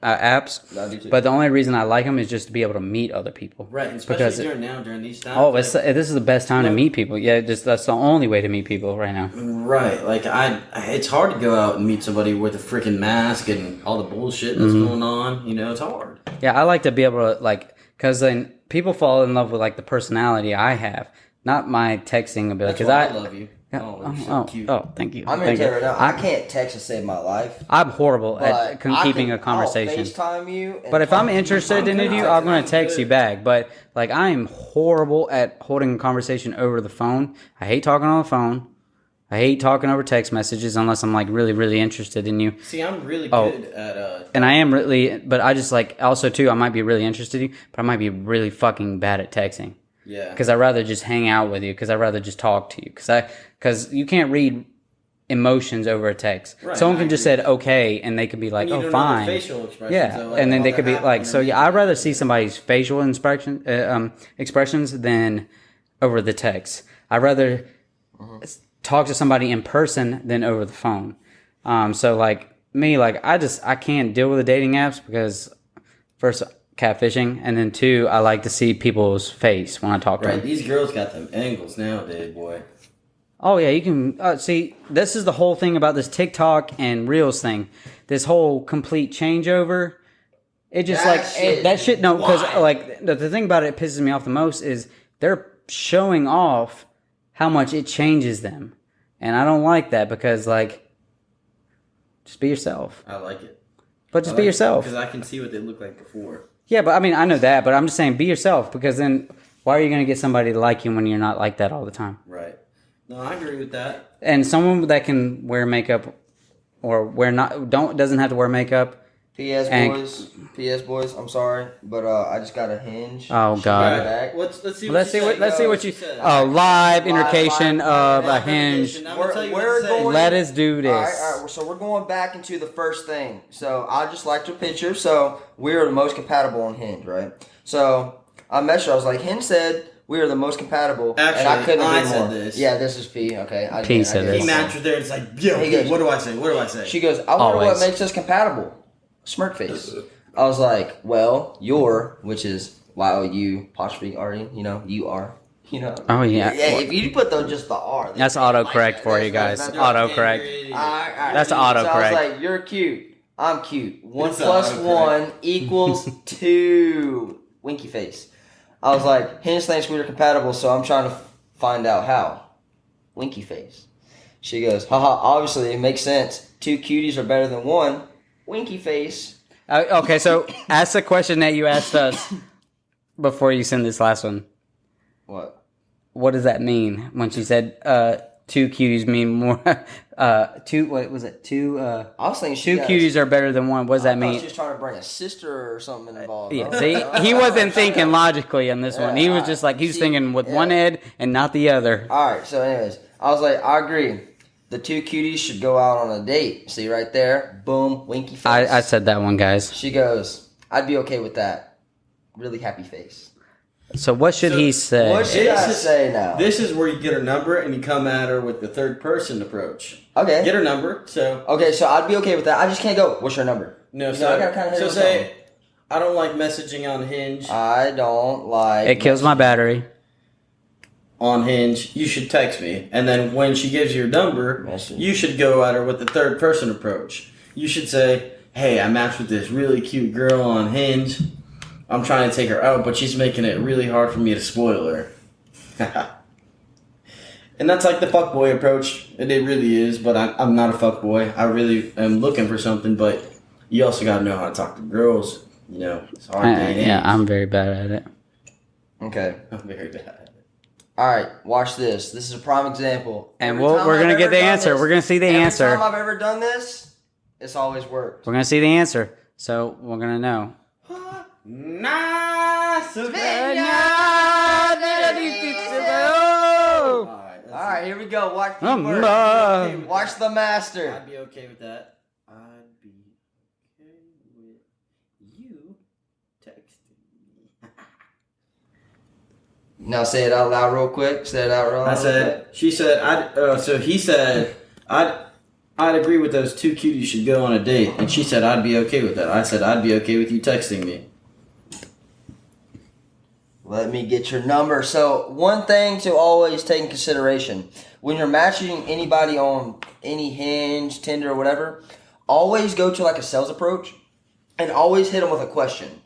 Speaker 2: Apps.
Speaker 3: I do too.
Speaker 2: But the only reason I like them is just to be able to meet other people.
Speaker 1: Right, and especially during these times.
Speaker 2: Oh, this is the best time to meet people. Yeah, that's the only way to meet people right now.
Speaker 1: Right, like it's hard to go out and meet somebody with a freaking mask and all the bullshit that's
Speaker 2: Mm-hmm.
Speaker 1: going on. It's hard.
Speaker 2: Yeah, I like to be able to because then people fall in love with the personality I have, not my texting ability.
Speaker 1: That's
Speaker 2: Because
Speaker 1: why I love you.
Speaker 2: Yeah,
Speaker 1: Oh, you're so cute.
Speaker 2: thank you.
Speaker 3: I'm going to tell you right now, I can't text to save my life.
Speaker 2: I'm horrible
Speaker 3: But
Speaker 2: at keeping a conversation.
Speaker 3: I'll FaceTime you. And
Speaker 2: But if I'm
Speaker 3: talk to you.
Speaker 2: interested in you, I'm going to text you back. But I am horrible at holding a conversation over the phone. I hate talking on the phone. I hate talking over text messages unless I'm really, really interested in you.
Speaker 1: See, I'm really
Speaker 2: Oh.
Speaker 1: good at
Speaker 2: And I am really, but I just also too, I might be really interested in you, but I might be really fucking bad at texting.
Speaker 1: yeah.
Speaker 2: Because I'd rather just hang out with you. Because I'd rather just talk to you. Because you can't read emotions over a text.
Speaker 1: Right,
Speaker 2: Someone
Speaker 1: I
Speaker 2: can just
Speaker 1: agree.
Speaker 2: say okay, and they could be like,
Speaker 1: You
Speaker 2: "Oh,
Speaker 1: don't know
Speaker 2: fine."
Speaker 1: their facial expressions,
Speaker 2: Yeah,
Speaker 1: so, like,
Speaker 2: and then
Speaker 1: all
Speaker 2: they
Speaker 1: that
Speaker 2: could be
Speaker 1: happened
Speaker 2: like,
Speaker 1: and
Speaker 2: so yeah, I'd rather see somebody's facial expressions than over the text. I'd rather talk to somebody in person than over the phone. So I can't deal with the dating apps because first catfishing, and then two, I like to see people's face when I talk to
Speaker 1: Right,
Speaker 2: them.
Speaker 1: these girls got them angles nowadays, boy.
Speaker 2: Oh yeah, you can see. This is the whole thing about this TikTok and Reels thing. This whole complete changeover. It just that shit. No, because the thing about it pisses me off the most is they're showing off how much it changes them, and I don't like that because just be yourself.
Speaker 1: I like it.
Speaker 2: But just be yourself.
Speaker 1: Because I can see what they looked like before.
Speaker 2: Yeah, but I mean I know that, but I'm just saying be yourself because then why are you going to get somebody to like you when you're not like that all the time?
Speaker 1: Right. No, I agree with that.
Speaker 2: And someone that can wear makeup or doesn't have to wear makeup
Speaker 3: PS
Speaker 2: And-
Speaker 3: boys. I'm sorry, but I just got a Hinge.
Speaker 2: Oh,
Speaker 3: She
Speaker 2: God.
Speaker 3: got it back.
Speaker 1: Let's see.
Speaker 2: Let's see what you.
Speaker 1: said.
Speaker 2: Oh, live indication
Speaker 3: live
Speaker 2: of a Hinge.
Speaker 1: I'm gonna tell you what
Speaker 3: We're
Speaker 1: to say.
Speaker 3: going-
Speaker 2: Let us do this.
Speaker 3: All right. So we're going back into the first thing. So I just liked her picture. So we are the most compatible on Hinge, right? So I messaged her. I was like, Hinge said we are the most compatible, and I
Speaker 1: Actually,
Speaker 3: couldn't
Speaker 1: I
Speaker 3: agree
Speaker 1: said
Speaker 3: more.
Speaker 1: this.
Speaker 3: Yeah, this is P. Okay,
Speaker 2: P said
Speaker 1: He
Speaker 2: this.
Speaker 1: matched with there. It's like, yo,
Speaker 3: He goes-
Speaker 1: what do I say? What do I say?
Speaker 3: She goes, I wonder what
Speaker 2: Always.
Speaker 3: makes us compatible. Smirk face. I was like, well, which is YOU apostrophe R-E, you are,
Speaker 2: Oh, yeah.
Speaker 3: Yeah, if you put just the R.
Speaker 2: That's autocorrect for you guys.
Speaker 3: That's-
Speaker 2: Autocorrect.
Speaker 3: Alright.
Speaker 2: That's
Speaker 3: So I was
Speaker 2: autocorrect.
Speaker 3: like, you're cute. I'm cute. 1
Speaker 1: It's
Speaker 3: plus
Speaker 1: autocorrect.
Speaker 3: 1 equals 2. Winky face. I was like, Hinge thinks we are compatible, so I'm trying to find out how. Winky face. She goes, haha, obviously it makes sense. 2 cuties are better than 1. Winky face.
Speaker 2: Okay, so ask the question that you asked us before you send this last one.
Speaker 3: What?
Speaker 2: What does that mean when she said 2 cuties mean more? Two. What was it? Two.
Speaker 3: I was thinking she
Speaker 2: 2 cuties are better than 1. What does that
Speaker 3: I thought
Speaker 2: mean?
Speaker 3: she was trying to bring a sister or something involved.
Speaker 2: Yeah,
Speaker 3: bro.
Speaker 2: see, he wasn't thinking logically on this one. He was just like he was thinking with one head and not the other.
Speaker 3: All right. So, anyways, I was like, I agree. The 2 cuties should go out on a date. See right there? Boom, winky face.
Speaker 2: I said that one, guys.
Speaker 3: She goes, I'd be okay with that. Really happy face.
Speaker 2: So what should he say?
Speaker 3: What should I say now?
Speaker 1: This is where you get her number and you come at her with the third person approach.
Speaker 3: Okay.
Speaker 1: Get her number. So
Speaker 3: Okay, so I'd be okay with that. I just can't go, what's your number?
Speaker 1: no.
Speaker 3: You
Speaker 1: So
Speaker 3: know, I gotta kinda hit
Speaker 1: so
Speaker 3: it with
Speaker 1: say I don't like messaging on Hinge.
Speaker 3: I don't like.
Speaker 2: It kills my battery.
Speaker 1: On Hinge, you should text me, and then when she gives you your number,
Speaker 3: Message.
Speaker 1: you should go at her with the third person approach. You should say, "Hey, I matched with this really cute girl on Hinge. I'm trying to take her out, but she's making it really hard for me to spoil her." And that's like the fuckboy approach, and it really is. But I'm not a fuckboy. I really am looking for something, but you also gotta know how to talk to girls. It's hard. day and
Speaker 2: Yeah,
Speaker 1: age.
Speaker 2: I'm very bad at it.
Speaker 3: Okay.
Speaker 1: I'm very bad.
Speaker 3: All right, watch this. This is a prime example.
Speaker 2: And
Speaker 3: Every
Speaker 2: we're
Speaker 3: time
Speaker 2: gonna
Speaker 3: I've
Speaker 2: get
Speaker 3: ever
Speaker 2: the
Speaker 3: done
Speaker 2: answer.
Speaker 3: this-
Speaker 2: We're gonna see the
Speaker 3: every
Speaker 2: answer.
Speaker 3: time I've ever done this, it's always worked.
Speaker 2: We're gonna see the answer. So we're gonna know.
Speaker 1: Nice.
Speaker 3: All right, here we go. Watch me work. Watch the master.
Speaker 1: I'd be okay with that. I'd be okay with you texting me.
Speaker 3: Now say it out loud real quick. Say it out loud.
Speaker 1: I said, she said, so he said, I'd agree with those 2 cuties should go on a date. And she said, I'd be okay with that. I said, I'd be okay with you texting me.
Speaker 3: Let me get your number. So one thing to always take in consideration when you're matching anybody on any Hinge, Tinder, or whatever, always go to like a sales approach and always hit them with a question.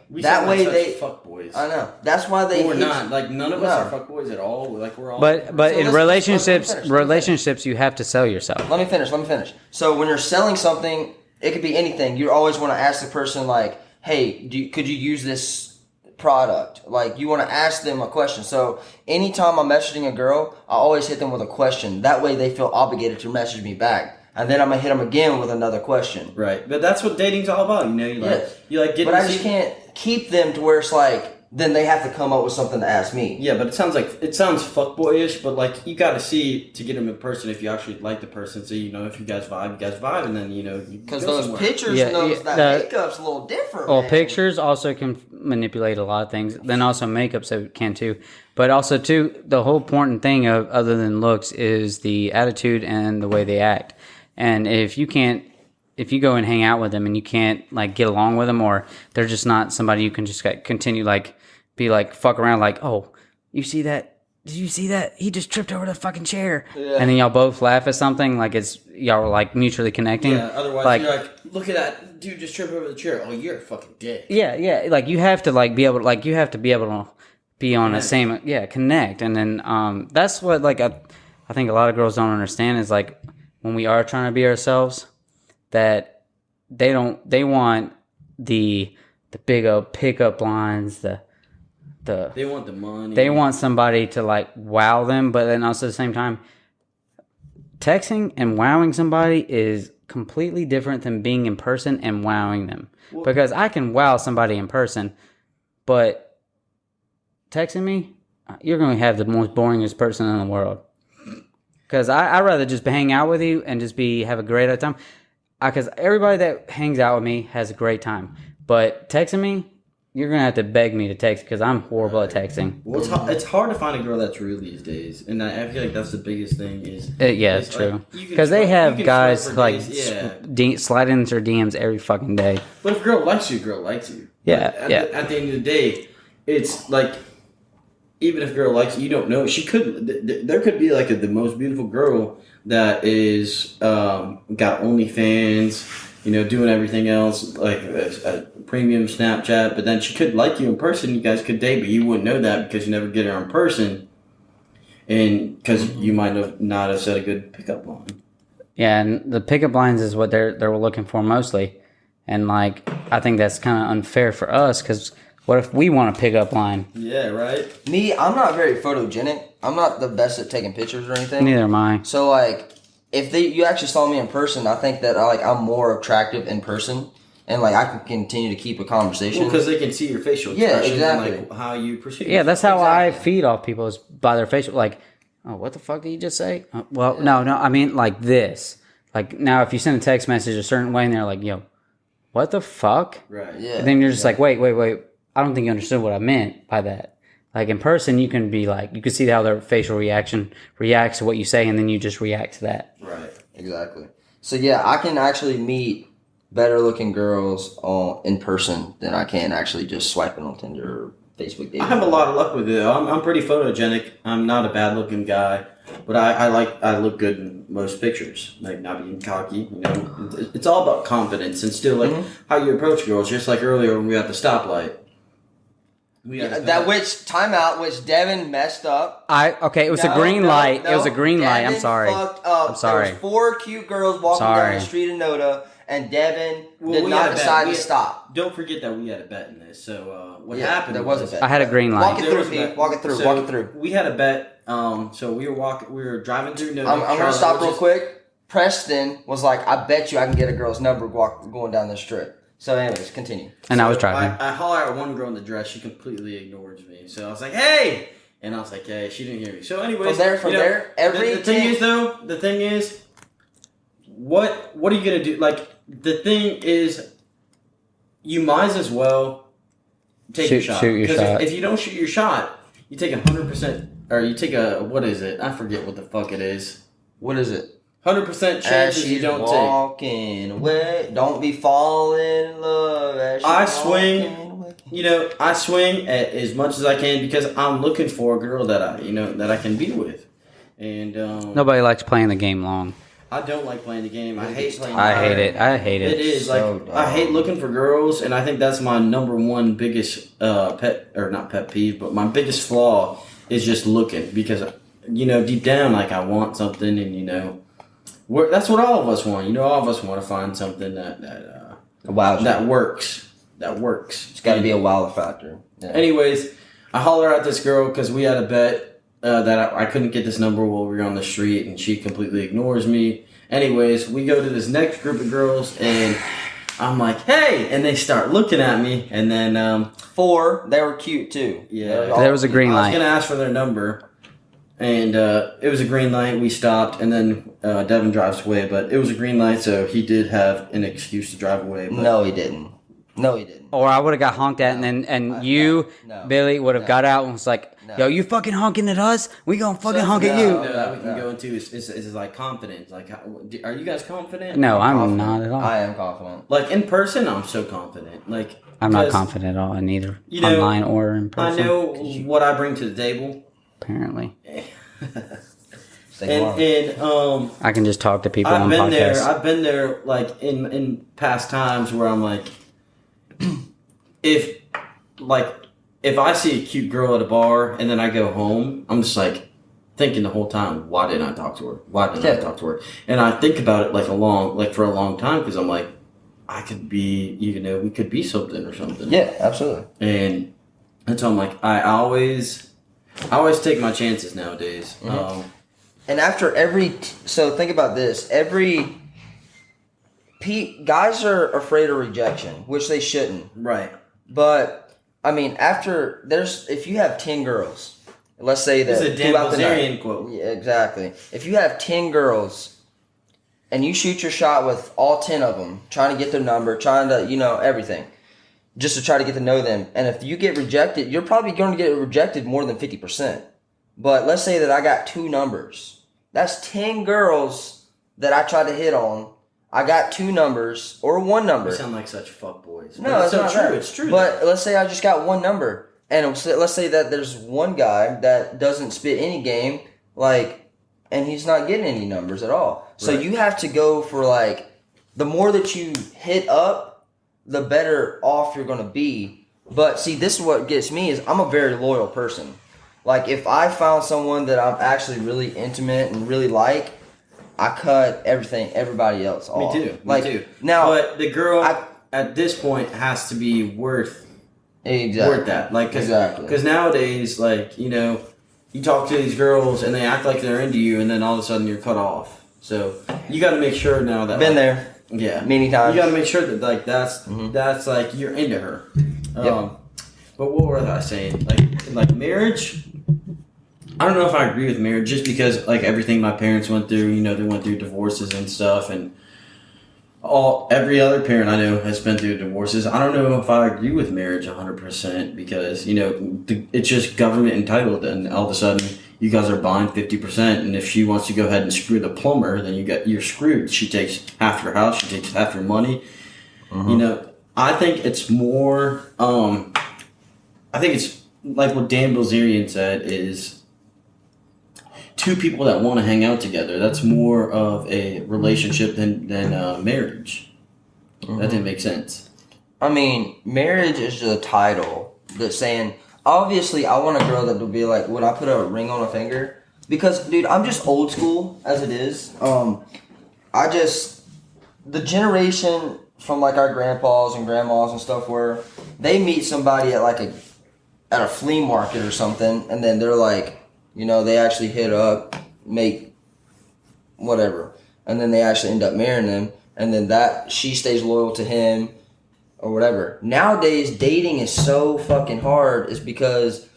Speaker 3: That
Speaker 1: sound
Speaker 3: way
Speaker 1: such
Speaker 3: they-
Speaker 1: fuckboys.
Speaker 3: I know. That's why they.
Speaker 1: We're
Speaker 3: hit
Speaker 1: not.
Speaker 3: you.
Speaker 1: Like, none of us are fuckboys at all. Like, we're all.
Speaker 2: But
Speaker 3: So
Speaker 2: in
Speaker 3: let's-
Speaker 2: relationships,
Speaker 3: let me finish.
Speaker 2: relationships, you have to sell yourself.
Speaker 3: Let me finish. So when you're selling something, it could be anything. You always want to ask the person like, "Hey, could you use this product?" Like you want to ask them a question. So anytime I'm messaging a girl, I always hit them with a question. That way they feel obligated to message me back. And then I'm gonna hit them again with another question.
Speaker 1: Right. But that's what dating's all about.
Speaker 3: Yes.
Speaker 1: You like getting
Speaker 3: But I
Speaker 1: to
Speaker 3: just
Speaker 1: see-
Speaker 3: can't keep them to where it's like then they have to come up with something to ask me.
Speaker 1: Yeah, but it sounds fuckboyish, but like you got to see to get them in person if you actually like the person. So if you guys vibe, and then
Speaker 3: Because those pictures
Speaker 2: Yeah,
Speaker 3: and those
Speaker 2: yeah,
Speaker 3: that makeup's a little different.
Speaker 2: Well,
Speaker 3: man.
Speaker 2: pictures also can manipulate a lot of things. Then also makeup so can too. But also too, the whole important thing of other than looks is the attitude and the way they act. And if you go and hang out with them and you can't like get along with them, or they're just not somebody you can just continue like be like fuck around like, oh, you see that? Did you see that? He just tripped over the fucking chair.
Speaker 3: Yeah.
Speaker 2: And then y'all both laugh at something like it's y'all are like mutually connecting.
Speaker 1: Yeah. Otherwise, you're like, look at that dude just tripped over the chair. Oh, you're a fucking dick.
Speaker 2: Yeah. Like you have to like be able to like you have to be able to be on the same connect. And then that's what like I think a lot of girls don't understand is like when we are trying to be ourselves, that they want the big old pickup lines,
Speaker 1: They want the money.
Speaker 2: they want somebody to like wow them, but then also at the same time, texting and wowing somebody is completely different than being in person and wowing them. Because I can wow somebody in person, but texting me, you're going to have the most boringest person in the world. Because I'd rather just hang out with you and just have a great time. Because everybody that hangs out with me has a great time. But texting me, you're going to have to beg me to text because I'm horrible at texting.
Speaker 1: Well, it's hard to find a girl that's rude these days. And I feel like that's the biggest thing is...
Speaker 2: Yeah, it's true. Because they have guys like sliding into their DMs every fucking day.
Speaker 1: But if a girl likes you, girl likes you.
Speaker 2: Yeah,
Speaker 1: At the end of the day, it's like... Even if a girl likes you, you don't know. She could... There could be like the most beautiful girl that is... got OnlyFans... doing everything else, like a premium Snapchat, but then she could like you in person, you guys could date, but you wouldn't know that because you never get her in person, and because you might not have set a good pickup line.
Speaker 2: Yeah, and the pickup lines is what they're looking for mostly, and like, I think that's kind of unfair for us, because what if we want a pickup line?
Speaker 1: Yeah, right?
Speaker 3: Me, I'm not very photogenic. I'm not the best at taking pictures or anything.
Speaker 2: Neither am I.
Speaker 3: So, like... If you actually saw me in person, I think that I'm more attractive in person, and like I can continue to keep a conversation.
Speaker 1: Well, because they can see your facial expressions
Speaker 3: exactly.
Speaker 1: and like how you perceive.
Speaker 2: Yeah, that's how I feed off people is by their facial. Like, oh, what the fuck did you just say? No, I mean like this. Like now, if you send a text message a certain way, and they're like, "Yo, what the fuck?"
Speaker 1: Right.
Speaker 3: Yeah.
Speaker 2: And then you're just like, wait. I don't think you understood what I meant by that. Like in person, you can be like, you can see how their facial reaction reacts to what you say, and then you just react to that.
Speaker 1: Right.
Speaker 3: Exactly. So yeah, I can actually meet better looking girls in person than I can actually just swiping on Tinder or Facebook dating.
Speaker 1: I have a lot of luck with it. I'm pretty photogenic. I'm not a bad looking guy, but I look good in most pictures. Like not being cocky, It's all about confidence and still like how you approach girls. Just like earlier when we were at the stoplight.
Speaker 3: Which Devin messed up.
Speaker 2: It was a green light. It was a green light. I'm sorry.
Speaker 3: Fucked up.
Speaker 2: I'm sorry.
Speaker 3: There was 4 cute girls walking down the street in Noda, and Devin did not decide to stop.
Speaker 1: Don't forget that we had a bet in this. So what happened?
Speaker 3: There was a bet.
Speaker 2: I had a green light.
Speaker 3: Walk it through, Pete. Walk it through.
Speaker 1: So
Speaker 3: walk it through.
Speaker 1: We had a bet. So we were driving through Noda.
Speaker 3: I'm gonna stop real quick. Preston was like, "I bet you I can get a girl's number going down the strip." So, anyways, continue.
Speaker 2: And I was driving.
Speaker 1: I holler at one girl in the dress. She completely ignores me. So I was like, "Hey!" And I was like, "Hey!" She didn't hear me. So, anyways,
Speaker 3: from there,
Speaker 1: the thing is, what are you gonna do? Like, the thing is, you might as well take your shot.
Speaker 2: Shoot your shot.
Speaker 1: If you don't shoot your shot, you take 100%, or you take what is it? I forget what the fuck it is.
Speaker 3: What is it?
Speaker 1: 100% chances you don't take.
Speaker 3: Walking away, don't be falling in love.
Speaker 1: I swing as much as I can because I'm looking for a girl that I can be with, and
Speaker 2: Nobody likes playing the game long.
Speaker 1: I don't like playing the game. I hate playing.
Speaker 2: I hate it.
Speaker 1: It is
Speaker 3: so
Speaker 1: I hate looking for girls, and I think that's my number one biggest not pet peeve, but my biggest flaw is just looking because deep down like I want something, and that's what all of us want. All of us want to find something that works. That works.
Speaker 3: It's got to be a wow factor.
Speaker 1: Yeah. Anyways, I holler at this girl because we had a bet that I couldn't get this number while we were on the street, and she completely ignores me. Anyways, we go to this next group of girls, and I'm like, "Hey!" And they start looking at me, and then
Speaker 3: 4, they were cute too.
Speaker 1: Yeah,
Speaker 2: there was a green light.
Speaker 1: I was gonna ask for their number. And it was a green light. We stopped, and then Devin drives away. But it was a green light, so he did have an excuse to drive away. But
Speaker 3: No, he didn't.
Speaker 2: Or I would have got honked at, Billy, would have got out and was like, "Yo, you fucking honking at us? We gonna fucking honk at you."
Speaker 1: That we can go into is like confidence. Like, are you guys confident?
Speaker 2: No, I'm not at all.
Speaker 3: I am confident.
Speaker 1: Like in person, I'm so confident. Like
Speaker 2: I'm not confident at all in either online or in person.
Speaker 1: I know what I bring to the table.
Speaker 2: Apparently.
Speaker 1: and
Speaker 2: I can just talk to people on podcasts.
Speaker 1: I've been there like in past times where I'm like, if I see a cute girl at a bar and then I go home, I'm just like thinking the whole time, why didn't I talk to her? And I think about it for a long time because I'm like, I could be, we could be something or something.
Speaker 3: Yeah, absolutely.
Speaker 1: And so I'm like, I always take my chances nowadays.
Speaker 3: Mm-hmm. And after so think about this. guys are afraid of rejection, which they shouldn't.
Speaker 1: Right.
Speaker 3: But I mean, if you have 10 girls, let's say that
Speaker 1: This is a Dan Bilzerian quote.
Speaker 3: Yeah, exactly. If you have 10 girls and you shoot your shot with all 10 of them, trying to get their number, trying to, everything, just to try to get to know them. And if you get rejected, you're probably going to get rejected more than 50%. But let's say that I got 2 numbers. That's 10 girls that I tried to hit on. I got 2 numbers or 1 number.
Speaker 1: You sound like such fuckboys.
Speaker 3: No, it's
Speaker 1: so
Speaker 3: not
Speaker 1: true.
Speaker 3: that.
Speaker 1: It's true.
Speaker 3: But let's say I just got 1 number. And let's say that there's one guy that doesn't spit any game, and he's not getting any numbers at all. So
Speaker 1: Right.
Speaker 3: you have to go for, the more that you hit up, the better off you're going to be. But see, this is what gets me is I'm a very loyal person. Like, if I found someone that I'm actually really intimate and really like, I cut everybody else off.
Speaker 1: Me too.
Speaker 3: Like,
Speaker 1: Me too.
Speaker 3: Now,
Speaker 1: but the girl at this point has to be worth that.
Speaker 3: Exactly.
Speaker 1: Because nowadays, you talk to these girls and they act like they're into you, and then all of a sudden you're cut off. So you got to make sure now that
Speaker 3: been there.
Speaker 1: Yeah,
Speaker 3: many times.
Speaker 1: You got to make sure that that's you're into her.
Speaker 3: Yep.
Speaker 1: But what was I saying? Like marriage. I don't know if I agree with marriage just because everything my parents went through. They went through divorces and stuff, and every other parent I know has been through divorces. I don't know if I agree with marriage 100% because it's just government entitled, and all of a sudden you guys are buying 50%, and if she wants to go ahead and screw the plumber, then you're screwed. She takes half your house, she takes half your money.
Speaker 3: Mm-hmm.
Speaker 1: I think it's more. I think it's like what Dan Bilzerian said is. 2 people that want to hang out together. That's more of a relationship than marriage. That didn't make sense.
Speaker 3: I mean, marriage is just a title that's saying, obviously, I want a girl that will be like, would I put a ring on a finger? Because, dude, I'm just old school as it is. The generation from our grandpas and grandmas and stuff where they meet somebody at at a flea market or something, and then they're like, they actually hit up, make whatever, and then they actually end up marrying them, and then she stays loyal to him or whatever. Nowadays, dating is so fucking hard is because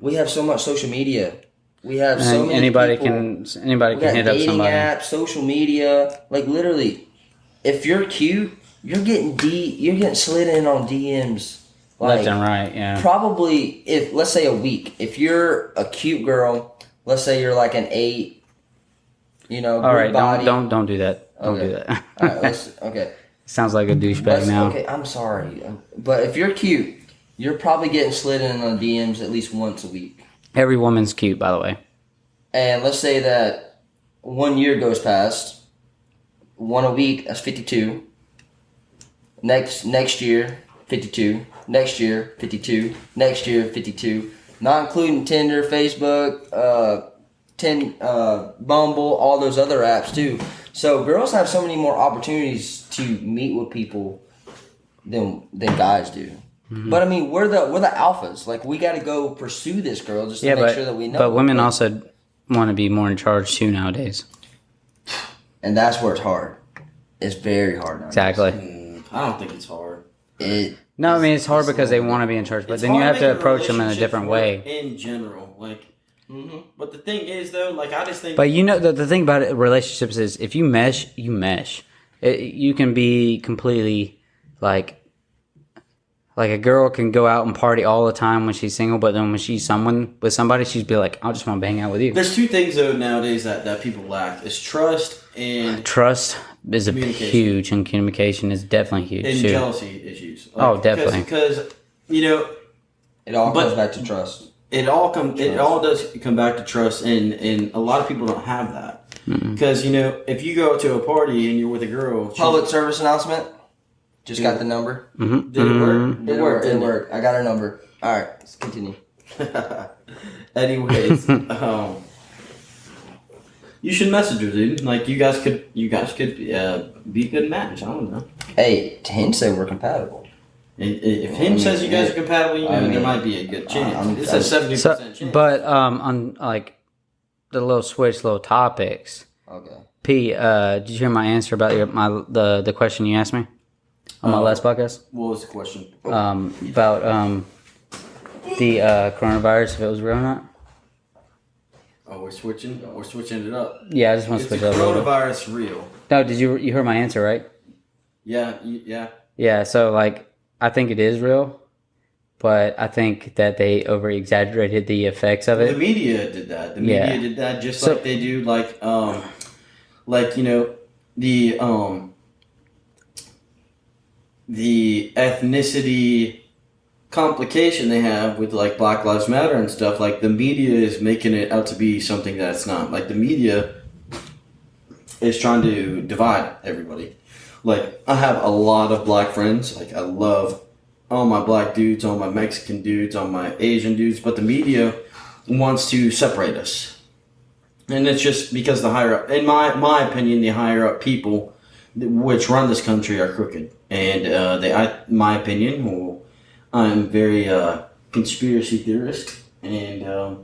Speaker 3: we have so much social media. We have so many
Speaker 2: anybody
Speaker 3: people.
Speaker 2: can hit up
Speaker 3: dating
Speaker 2: somebody.
Speaker 3: apps, social media, literally. If you're cute, you're getting slid in on DMs.
Speaker 2: Left and right, yeah.
Speaker 3: Probably, let's say a week. If you're a cute girl, let's say you're an 8,
Speaker 2: all right,
Speaker 3: body.
Speaker 2: don't do that. Don't
Speaker 3: Okay.
Speaker 2: do that.
Speaker 3: All right, okay.
Speaker 2: Sounds like a douchebag now.
Speaker 3: Okay, I'm sorry. But if you're cute, you're probably getting slid in on DMs at least once a week.
Speaker 2: Every woman's cute, by the way.
Speaker 3: And let's say that 1 year goes past. 1 a week, that's 52. Next year, 52. Next year, 52. Next year, 52. Not including Tinder, Facebook, Bumble, all those other apps too. So girls have so many more opportunities to meet with people than guys do. Mm-hmm. But I mean, we're the alphas. We got to go pursue this girl just to make sure that we know.
Speaker 2: But women also want to be more in charge too nowadays.
Speaker 3: And that's where it's hard. It's very hard nowadays.
Speaker 2: Exactly.
Speaker 1: I don't think it's hard.
Speaker 2: No, I mean it's hard because they want to be in charge, but then you have to approach them in a different way.
Speaker 1: In general, But the thing is, though, I just think.
Speaker 2: But the thing about it, relationships is if you mesh, you mesh. You can be completely like a girl can go out and party all the time when she's single, but then when she's with somebody, she'd be like, I just want to hang out with you.
Speaker 1: There's 2 things though nowadays that people lack: is trust and
Speaker 2: trust is huge, and communication is definitely huge.
Speaker 1: And
Speaker 2: too.
Speaker 1: jealousy issues.
Speaker 2: Definitely.
Speaker 1: Because
Speaker 3: it all comes back to trust.
Speaker 1: It all does come back to trust, and a lot of people don't have that. Because if you go to a party and you're with a girl,
Speaker 3: Public service announcement. Just got the number.
Speaker 2: Mm-hmm.
Speaker 1: Did it work?
Speaker 3: It worked. I got her number. All right, let's continue.
Speaker 1: Anyways, you should message her, dude. You guys could be a good match. I don't know.
Speaker 3: Hey, Tim said we're compatible.
Speaker 1: If him says you guys are compatible, there might be a good chance. It's a 70% chance.
Speaker 2: But on the little topics,
Speaker 3: Okay.
Speaker 2: P, did you hear my answer about the question you asked me on my last podcast?
Speaker 1: What was the question?
Speaker 2: About the coronavirus, if it was real or not?
Speaker 1: Oh, we're switching it up.
Speaker 2: Yeah, I just want to
Speaker 1: Is
Speaker 2: switch
Speaker 1: the
Speaker 2: it up a little bit.
Speaker 1: coronavirus real?
Speaker 2: No, did you heard my answer, right?
Speaker 1: Yeah, yeah.
Speaker 2: Yeah, so like I think it is real, but I think that they over exaggerated the effects of
Speaker 1: The
Speaker 2: it.
Speaker 1: media did that. The
Speaker 2: Yeah.
Speaker 1: media did that just
Speaker 2: So-
Speaker 1: like they do, like you know, the ethnicity complication they have with like Black Lives Matter and stuff. Like the media is making it out to be something that it's not. Like the media is trying to divide everybody. Like I have a lot of black friends. Like I love all my black dudes, all my Mexican dudes, all my Asian dudes, but the media wants to separate us. And it's just because the higher up, in my opinion, the higher up people which run this country are crooked. And my opinion, well, I'm very conspiracy theorist, and I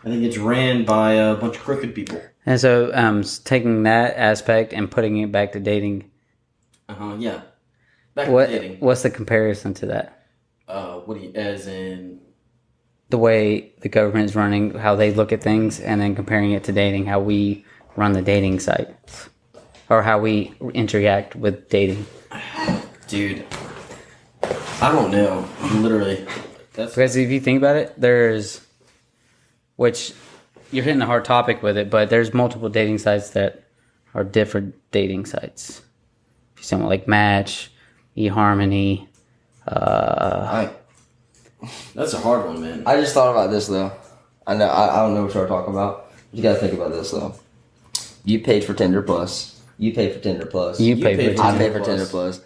Speaker 1: think it's ran by a bunch of crooked people.
Speaker 2: And so taking that aspect and putting it back to dating,
Speaker 1: Yeah. Back to dating.
Speaker 2: what's the comparison to that?
Speaker 1: What do you, as in?
Speaker 2: The way the government is running, how they look at things, and then comparing it to dating, how we run the dating site, or how we interact with dating.
Speaker 1: Dude, I don't know. Literally. That's
Speaker 2: Because if you think about it, which you're hitting a hard topic with it, but there's multiple dating sites that are different dating sites. If you someone like Match, eHarmony,
Speaker 1: that's a hard one, man.
Speaker 3: I just thought about this though. I know I don't know what you're talking about. You gotta think about this though. You paid for Tinder Plus. You paid for Tinder Plus.
Speaker 2: you
Speaker 1: You
Speaker 2: pay
Speaker 1: pay
Speaker 2: for
Speaker 1: for
Speaker 3: I
Speaker 2: Tinder.
Speaker 3: paid for Tinder Plus.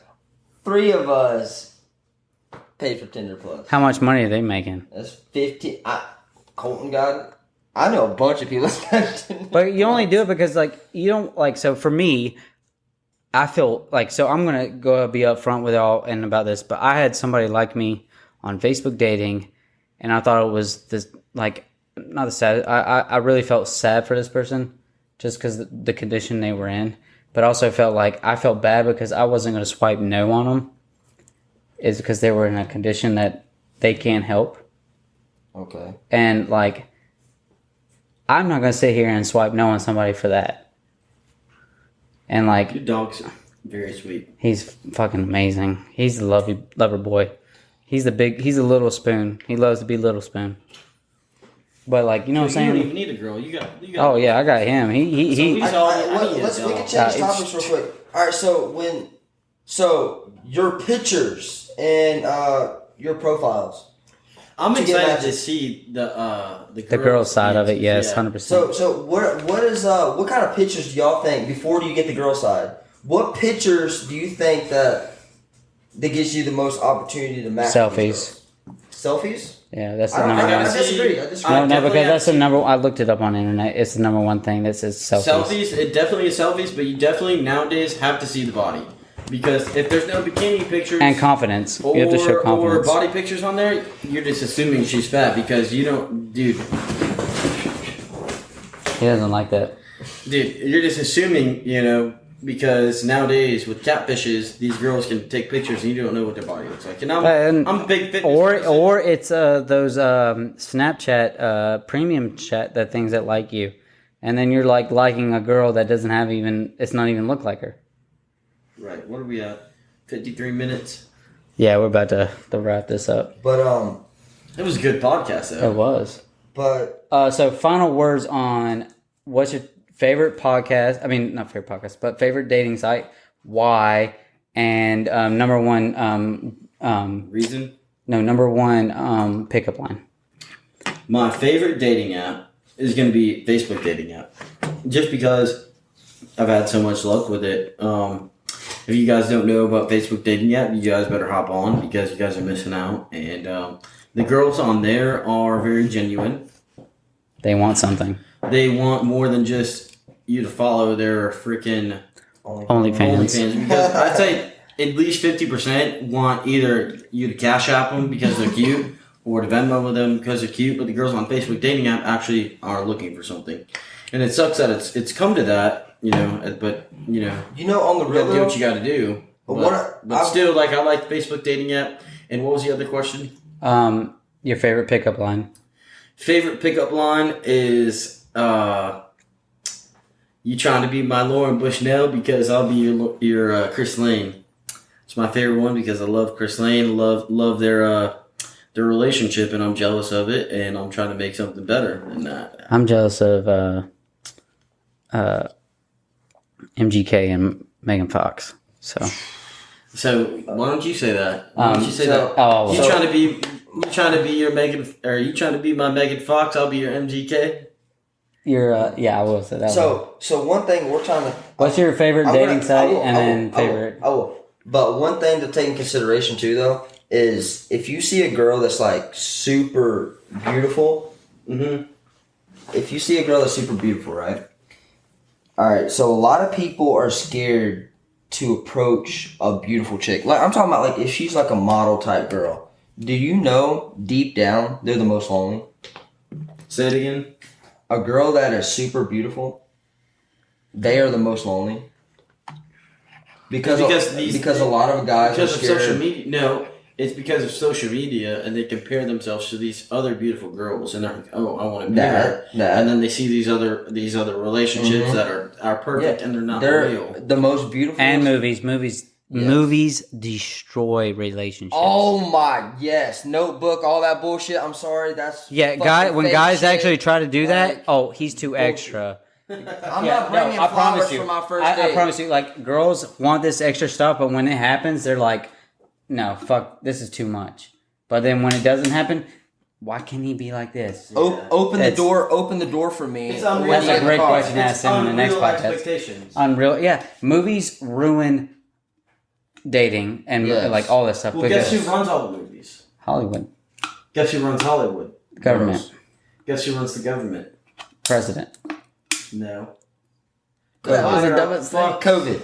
Speaker 3: 3 of us paid for Tinder Plus.
Speaker 2: How much money are they making?
Speaker 3: That's 15. Colton got. I know a bunch of people that got Tinder.
Speaker 2: But you only do it because like you don't like. So for me, I feel like so I'm gonna go be upfront with y'all and about this. But I had somebody like me on Facebook dating, and I thought it was this like not the sad. I really felt sad for this person just because the condition they were in. But also felt like I felt bad because I wasn't gonna swipe no on them. Is because they were in a condition that they can't help.
Speaker 3: Okay.
Speaker 2: And like, I'm not gonna sit here and swipe no on somebody for that. And like,
Speaker 1: Your dog's very sweet.
Speaker 2: he's fucking amazing. He's the lover boy. He's the little spoon. He loves to be little spoon. But like, you know what I'm
Speaker 1: You don't
Speaker 2: saying?
Speaker 1: even need a girl. You got.
Speaker 2: Oh yeah, I got him. He.
Speaker 1: So we saw- I need a
Speaker 3: we
Speaker 1: dog.
Speaker 3: can change
Speaker 2: Yeah,
Speaker 3: topics real quick. All right, so your pictures and your profiles.
Speaker 1: I'm
Speaker 3: To get
Speaker 1: excited to
Speaker 3: matches.
Speaker 1: see the
Speaker 2: girl side of it, yes,
Speaker 1: yeah.
Speaker 2: 100%.
Speaker 3: So what kind of pictures do y'all think before you get the girl side? What pictures do you think that gives you the most opportunity to match? with
Speaker 2: Selfies.
Speaker 3: girls? Selfies?
Speaker 2: Yeah, that's
Speaker 3: I
Speaker 2: the
Speaker 3: don't-
Speaker 2: number
Speaker 3: I
Speaker 2: one.
Speaker 3: disagree. I disagree.
Speaker 1: I
Speaker 2: No,
Speaker 1: definitely
Speaker 2: because
Speaker 1: have
Speaker 2: that's the
Speaker 1: seen-
Speaker 2: number. I looked it up on the internet. It's the number one thing that says selfies.
Speaker 1: Selfies, it definitely is selfies, but you definitely nowadays have to see the body. Because if there's no bikini pictures
Speaker 2: And confidence. You have to show
Speaker 1: or
Speaker 2: confidence.
Speaker 1: body pictures on there, you're just assuming she's fat because you don't, dude,
Speaker 2: He doesn't like that.
Speaker 1: you're just assuming, because nowadays with catfishes, these girls can take pictures and you don't know what their body looks like. And
Speaker 2: And-
Speaker 1: I'm a big fitness person.
Speaker 2: Or it's those Snapchat premium chat that things that like you, and then you're like liking a girl that doesn't have it's not even look like her.
Speaker 1: Right, what are we at? 53 minutes.
Speaker 2: Yeah, we're about to wrap this up.
Speaker 3: But
Speaker 1: It was a good podcast though.
Speaker 2: It was.
Speaker 3: but
Speaker 2: So final words on what's your favorite podcast? I mean, not favorite podcast, but favorite dating site. Why? And number one,
Speaker 1: Reason?
Speaker 2: number one pickup line.
Speaker 1: My favorite dating app is going to be Facebook dating app. Just because I've had so much luck with it. If you guys don't know about Facebook dating app, you guys better hop on because you guys are missing out. And the girls on there are very genuine.
Speaker 2: They want something.
Speaker 1: They want more than just you to follow their freaking
Speaker 2: OnlyFans.
Speaker 1: OnlyFans. Because I'd say at least 50% want either you to cash app them because they're cute or to Venmo with them because they're cute. But the girls on Facebook dating app actually are looking for something. And it sucks that it's come to that but
Speaker 3: on the
Speaker 1: you
Speaker 3: real
Speaker 1: gotta do what you gotta do. But
Speaker 3: I've-
Speaker 1: still, like, I like the Facebook dating app. And what was the other question?
Speaker 2: Your favorite pickup line?
Speaker 1: Favorite pickup line is, you trying to be my Lauren Bushnell because I'll be your Chris Lane. It's my favorite one because I love Chris Lane, love their relationship, and I'm jealous of it, and I'm trying to make something better than that.
Speaker 2: I'm jealous of MGK and Megan Fox.
Speaker 1: So why don't you say that? Why don't you say that?
Speaker 2: Oh,
Speaker 1: You trying to be your Megan, or you trying to be my Megan Fox? I'll be your MGK.
Speaker 2: you're yeah, I will say that. one.
Speaker 3: So one thing we're trying to.
Speaker 2: What's your favorite dating site and then favorite?
Speaker 3: I will. But one thing to take in consideration too, though, is if you see a girl that's like super beautiful.
Speaker 1: Mm-hmm.
Speaker 3: If you see a girl that's super beautiful, right? All right. So a lot of people are scared to approach a beautiful chick. Like I'm talking about, like if she's like a model type girl. Do you know deep down they're the most lonely?
Speaker 1: Say it again.
Speaker 3: A girl that is super beautiful, they are the most lonely. Because a lot of guys
Speaker 1: because
Speaker 3: are
Speaker 1: of
Speaker 3: scared.
Speaker 1: social media. No, it's because of social media, and they compare themselves to these other beautiful girls, and they're like, "Oh, I want to be her." And then they see these other relationships that are perfect, and they're not real.
Speaker 3: The most beautiful.
Speaker 2: And movies destroy relationships.
Speaker 3: Oh my yes, Notebook, all that bullshit. I'm sorry, that's
Speaker 2: Yeah, when
Speaker 3: fake
Speaker 2: guys
Speaker 3: shit.
Speaker 2: actually try to do that,
Speaker 3: Like,
Speaker 2: oh, he's too extra.
Speaker 3: I'm not bringing flowers for my first date.
Speaker 2: I promise you, like, girls want this extra stuff, but when it happens, they're like, no, fuck, this is too much. But then when it doesn't happen, why can't he be like this?
Speaker 3: Open the door for me.
Speaker 1: It's unreal.
Speaker 2: That's a great question to
Speaker 1: It's
Speaker 2: ask him in the next
Speaker 1: unreal
Speaker 2: podcast.
Speaker 1: expectations.
Speaker 2: Unreal, yeah. Movies ruin dating and
Speaker 3: Yes.
Speaker 2: like all this stuff.
Speaker 1: Well, guess
Speaker 2: because
Speaker 1: who runs all the movies?
Speaker 2: Hollywood,
Speaker 1: Guess who runs Hollywood?
Speaker 2: government,
Speaker 1: Guess who runs the government?
Speaker 2: president.
Speaker 1: No.
Speaker 3: That was the
Speaker 1: Fire up.
Speaker 3: dumbest thing. COVID.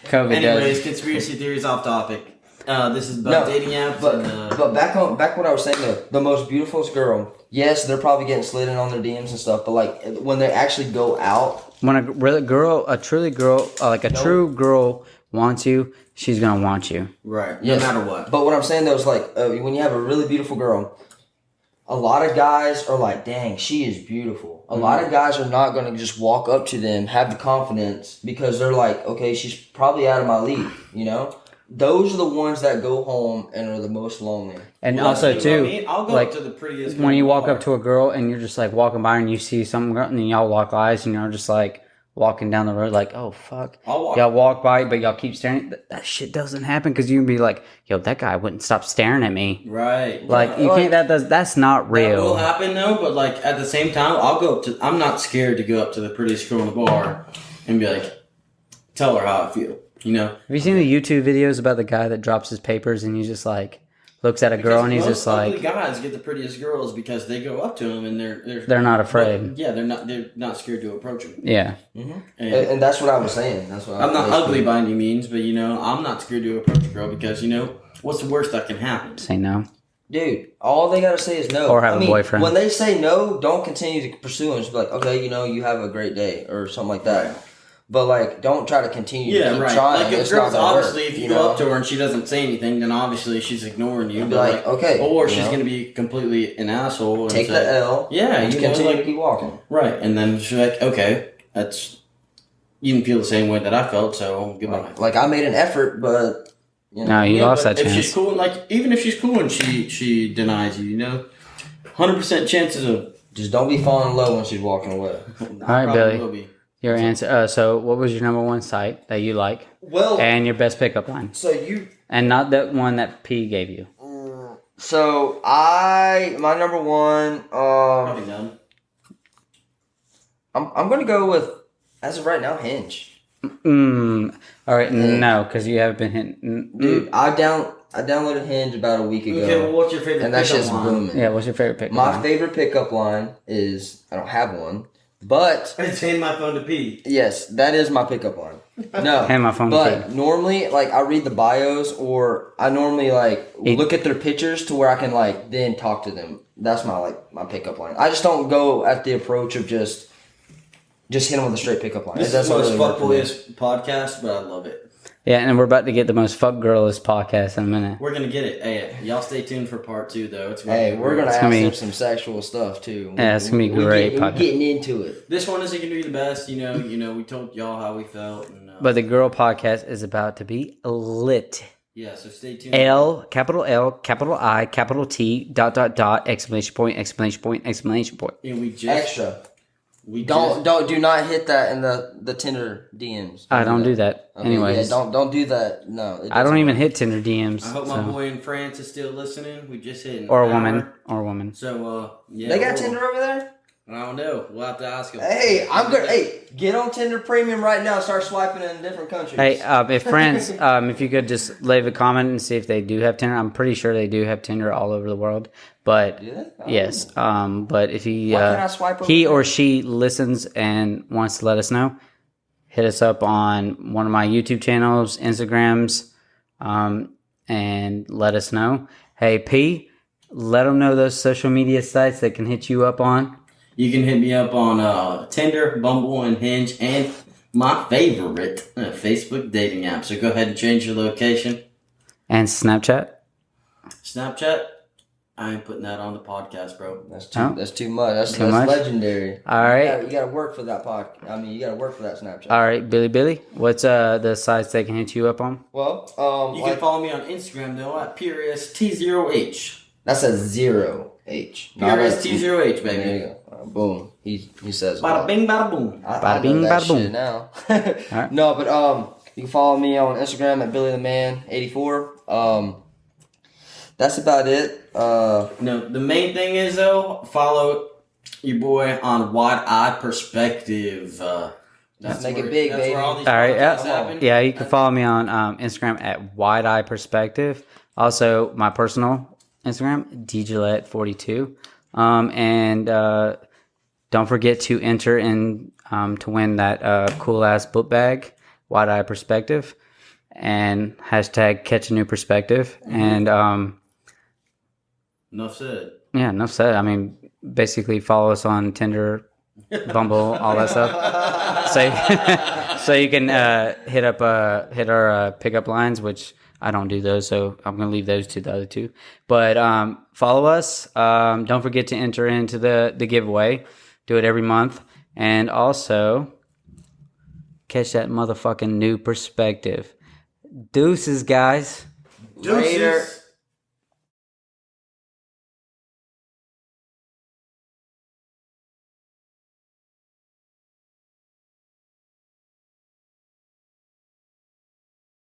Speaker 2: COVID
Speaker 1: Anyways,
Speaker 2: does.
Speaker 1: conspiracy theories off topic. This is about dating apps.
Speaker 3: But back what I was saying though, the most beautiful girl. Yes, they're probably getting slid in on their DMs and stuff, but like when they actually go out,
Speaker 2: When a true girl wants you, she's gonna want you.
Speaker 1: right.
Speaker 3: Yes.
Speaker 1: No matter what.
Speaker 3: But what I'm saying though is like when you have a really beautiful girl, a lot of guys are like, "Dang, she is beautiful." A lot of guys are not going to just walk up to them, have the confidence because they're like, "Okay, she's probably out of my league." You know, those are the ones that go home and are the most lonely.
Speaker 2: And
Speaker 1: Well,
Speaker 2: also
Speaker 1: that's what I
Speaker 2: too,
Speaker 1: mean. I'll go
Speaker 2: like
Speaker 1: up to the prettiest girl
Speaker 2: when you
Speaker 1: in the
Speaker 2: walk
Speaker 1: bar.
Speaker 2: up to a girl and you're just like walking by and you see some girl and then y'all lock eyes and you're just like walking down the road like, oh fuck,
Speaker 1: I'll walk.
Speaker 2: y'all walk by but y'all keep staring. That shit doesn't happen because you can be like, yo, that guy wouldn't stop staring at me.
Speaker 1: Right.
Speaker 2: Like you can't. That's not
Speaker 1: That will
Speaker 2: real.
Speaker 1: happen though, but like at the same time, I'm not scared to go up to the prettiest girl in the bar and be like, tell her how I feel. You know?
Speaker 2: Have you seen the YouTube videos about the guy that drops his papers and he just like looks at a girl and he's just
Speaker 1: ugly
Speaker 2: like,
Speaker 1: guys get the prettiest girls because they go up to them and
Speaker 2: they're not afraid.
Speaker 1: Yeah, they're not scared to approach them.
Speaker 2: Yeah.
Speaker 3: And that's what I was saying. That's what
Speaker 1: I'm not ugly by any means, but I'm not scared to approach a girl because what's the worst that can happen?
Speaker 2: Say no.
Speaker 3: Dude, all they gotta say is no.
Speaker 2: Or have a boyfriend.
Speaker 3: When they say no, don't continue to pursue them. Just be like, okay, you have a great day or something like that. But like, don't try to continue to keep trying.
Speaker 1: Like if
Speaker 3: it's
Speaker 1: girls,
Speaker 3: not gonna
Speaker 1: obviously,
Speaker 3: work,
Speaker 1: if you go up to her and she doesn't say anything, then obviously she's ignoring you.
Speaker 3: Be like, okay,
Speaker 1: or she's gonna be completely an asshole. And
Speaker 3: take
Speaker 1: say,
Speaker 3: the L.
Speaker 1: Yeah,
Speaker 3: and continue to keep walking.
Speaker 1: Right, and then she's like, okay, you didn't feel the same way that I felt, so goodbye.
Speaker 3: Like I made an effort, but
Speaker 2: No, you lost that
Speaker 1: if
Speaker 2: chance.
Speaker 1: she's cool, even if she's cool and she denies you, 100% chances of.
Speaker 3: just don't be falling in love when she's walking away.
Speaker 2: All right, Billy. Your answer. So, what was your number one site that you like,
Speaker 3: Well,
Speaker 2: and your best pickup line,
Speaker 3: so you.
Speaker 2: and not that one that P gave you?
Speaker 3: So my number one.
Speaker 1: Probably done.
Speaker 3: I'm gonna go with, as of right now, Hinge.
Speaker 2: All right, no, because you have been hitting.
Speaker 3: Dude, I downloaded Hinge about a week ago.
Speaker 1: Okay, well, what's your favorite
Speaker 3: and that
Speaker 1: pickup
Speaker 3: shit's
Speaker 1: line?
Speaker 3: booming.
Speaker 2: Yeah, what's your favorite pickup
Speaker 3: My
Speaker 2: line?
Speaker 3: favorite pickup line is, I don't have one, but
Speaker 1: It's hand my phone to pee.
Speaker 3: yes, that is my pickup line. No,
Speaker 2: Hand my phone to
Speaker 3: but
Speaker 2: pee.
Speaker 3: normally, like, I read the bios, or I normally look at their pictures to where I can then talk to them. That's my pickup line. I just don't go at the approach of just Just hit them with a straight pickup line.
Speaker 1: This is
Speaker 3: That's
Speaker 1: the most
Speaker 3: really worked for me.
Speaker 1: fuckboyiest podcast, but I love it.
Speaker 2: Yeah, and we're about to get the most fuck girlist podcast in a minute.
Speaker 1: We're gonna get it. Hey, y'all stay tuned for part 2, though. It's
Speaker 3: Hey, we're gonna ask
Speaker 2: gonna be-
Speaker 3: them some sexual stuff too.
Speaker 2: Yeah, it's gonna be great
Speaker 3: We're
Speaker 2: podcast.
Speaker 3: getting into it.
Speaker 1: This one isn't gonna be the best, you know. We told y'all how we felt, and
Speaker 2: But the girl podcast is about to be lit.
Speaker 1: yeah. So stay tuned.
Speaker 2: L, capital I, capital T, dot, exclamation point, exclamation point, exclamation point.
Speaker 1: And we just
Speaker 3: Extra.
Speaker 1: we
Speaker 3: Do not hit that in the Tinder DMs.
Speaker 2: I don't do that.
Speaker 3: Okay,
Speaker 2: Anyways,
Speaker 3: yeah, don't do that. No, it
Speaker 2: I don't
Speaker 3: doesn't
Speaker 2: even
Speaker 3: work.
Speaker 2: hit Tinder DMs.
Speaker 1: I hope my
Speaker 2: so-
Speaker 1: boy in France is still listening. We just hit an
Speaker 2: Or a
Speaker 1: hour.
Speaker 2: woman.
Speaker 1: So yeah.
Speaker 3: They got
Speaker 1: we'll-
Speaker 3: Tinder over there.
Speaker 1: I don't know. We'll have to ask him.
Speaker 3: Hey, I'm good. Hey, get on Tinder Premium right now. Start swiping in different countries.
Speaker 2: Hey, if friends, if you could just leave a comment and see if they do have Tinder. I'm pretty sure they do have Tinder all over the world. But
Speaker 3: Do they? Oh.
Speaker 2: yes, but if he
Speaker 3: Why can't I swipe over
Speaker 2: he
Speaker 3: there?
Speaker 2: or she listens and wants to let us know, hit us up on one of my YouTube channels, Instagrams, and let us know. Hey, P, let them know those social media sites they can hit you up on.
Speaker 1: You can hit me up on Tinder, Bumble, and Hinge, and my favorite Facebook dating app. So go ahead and change your location.
Speaker 2: And Snapchat.
Speaker 1: Snapchat, I ain't putting that on the podcast, bro.
Speaker 3: That's too.
Speaker 2: Oh.
Speaker 3: That's too much. That's
Speaker 2: Too much?
Speaker 3: legendary.
Speaker 2: All right.
Speaker 3: You gotta work for that podcast. I mean, you gotta work for that Snapchat.
Speaker 2: All right, Billy. What's the sites they can hit you up on?
Speaker 3: Well,
Speaker 1: You can follow me on Instagram, though, at PuriousT0H.
Speaker 3: that's a 0H. not a-
Speaker 1: PuriousT0H,
Speaker 3: There you
Speaker 1: baby.
Speaker 3: go. Boom. He says.
Speaker 1: Bada bing, bada boom.
Speaker 3: I
Speaker 2: Bada
Speaker 3: know
Speaker 2: bing,
Speaker 3: that
Speaker 2: bada boom.
Speaker 3: shit now.
Speaker 2: Alright.
Speaker 3: No, but you can follow me on Instagram at BillyTheMan84. That's about it.
Speaker 1: No, the main thing is, though, follow your boy on Wide Eye Perspective. That's
Speaker 3: make it
Speaker 1: where-
Speaker 3: big,
Speaker 1: that's
Speaker 3: baby.
Speaker 1: Where all these
Speaker 2: All right,
Speaker 1: podcasts
Speaker 2: yeah.
Speaker 1: happen.
Speaker 2: Yeah, you can follow me on Instagram at Wide Eye Perspective. Also, my personal Instagram, DGillette42. And don't forget to enter in to win that cool ass book bag, Wide Eye Perspective, and hashtag Catch a New Perspective. And
Speaker 1: Enough said.
Speaker 2: yeah, enough said. I mean, basically follow us on Tinder, Bumble, all that stuff. So you can hit our pickup lines, which I don't do those, so I'm gonna leave those to the other two. But follow us. Don't forget to enter into the giveaway. Do it every month, and also catch that motherfucking new perspective. Deuces, guys.
Speaker 1: Deuces.
Speaker 3: Later.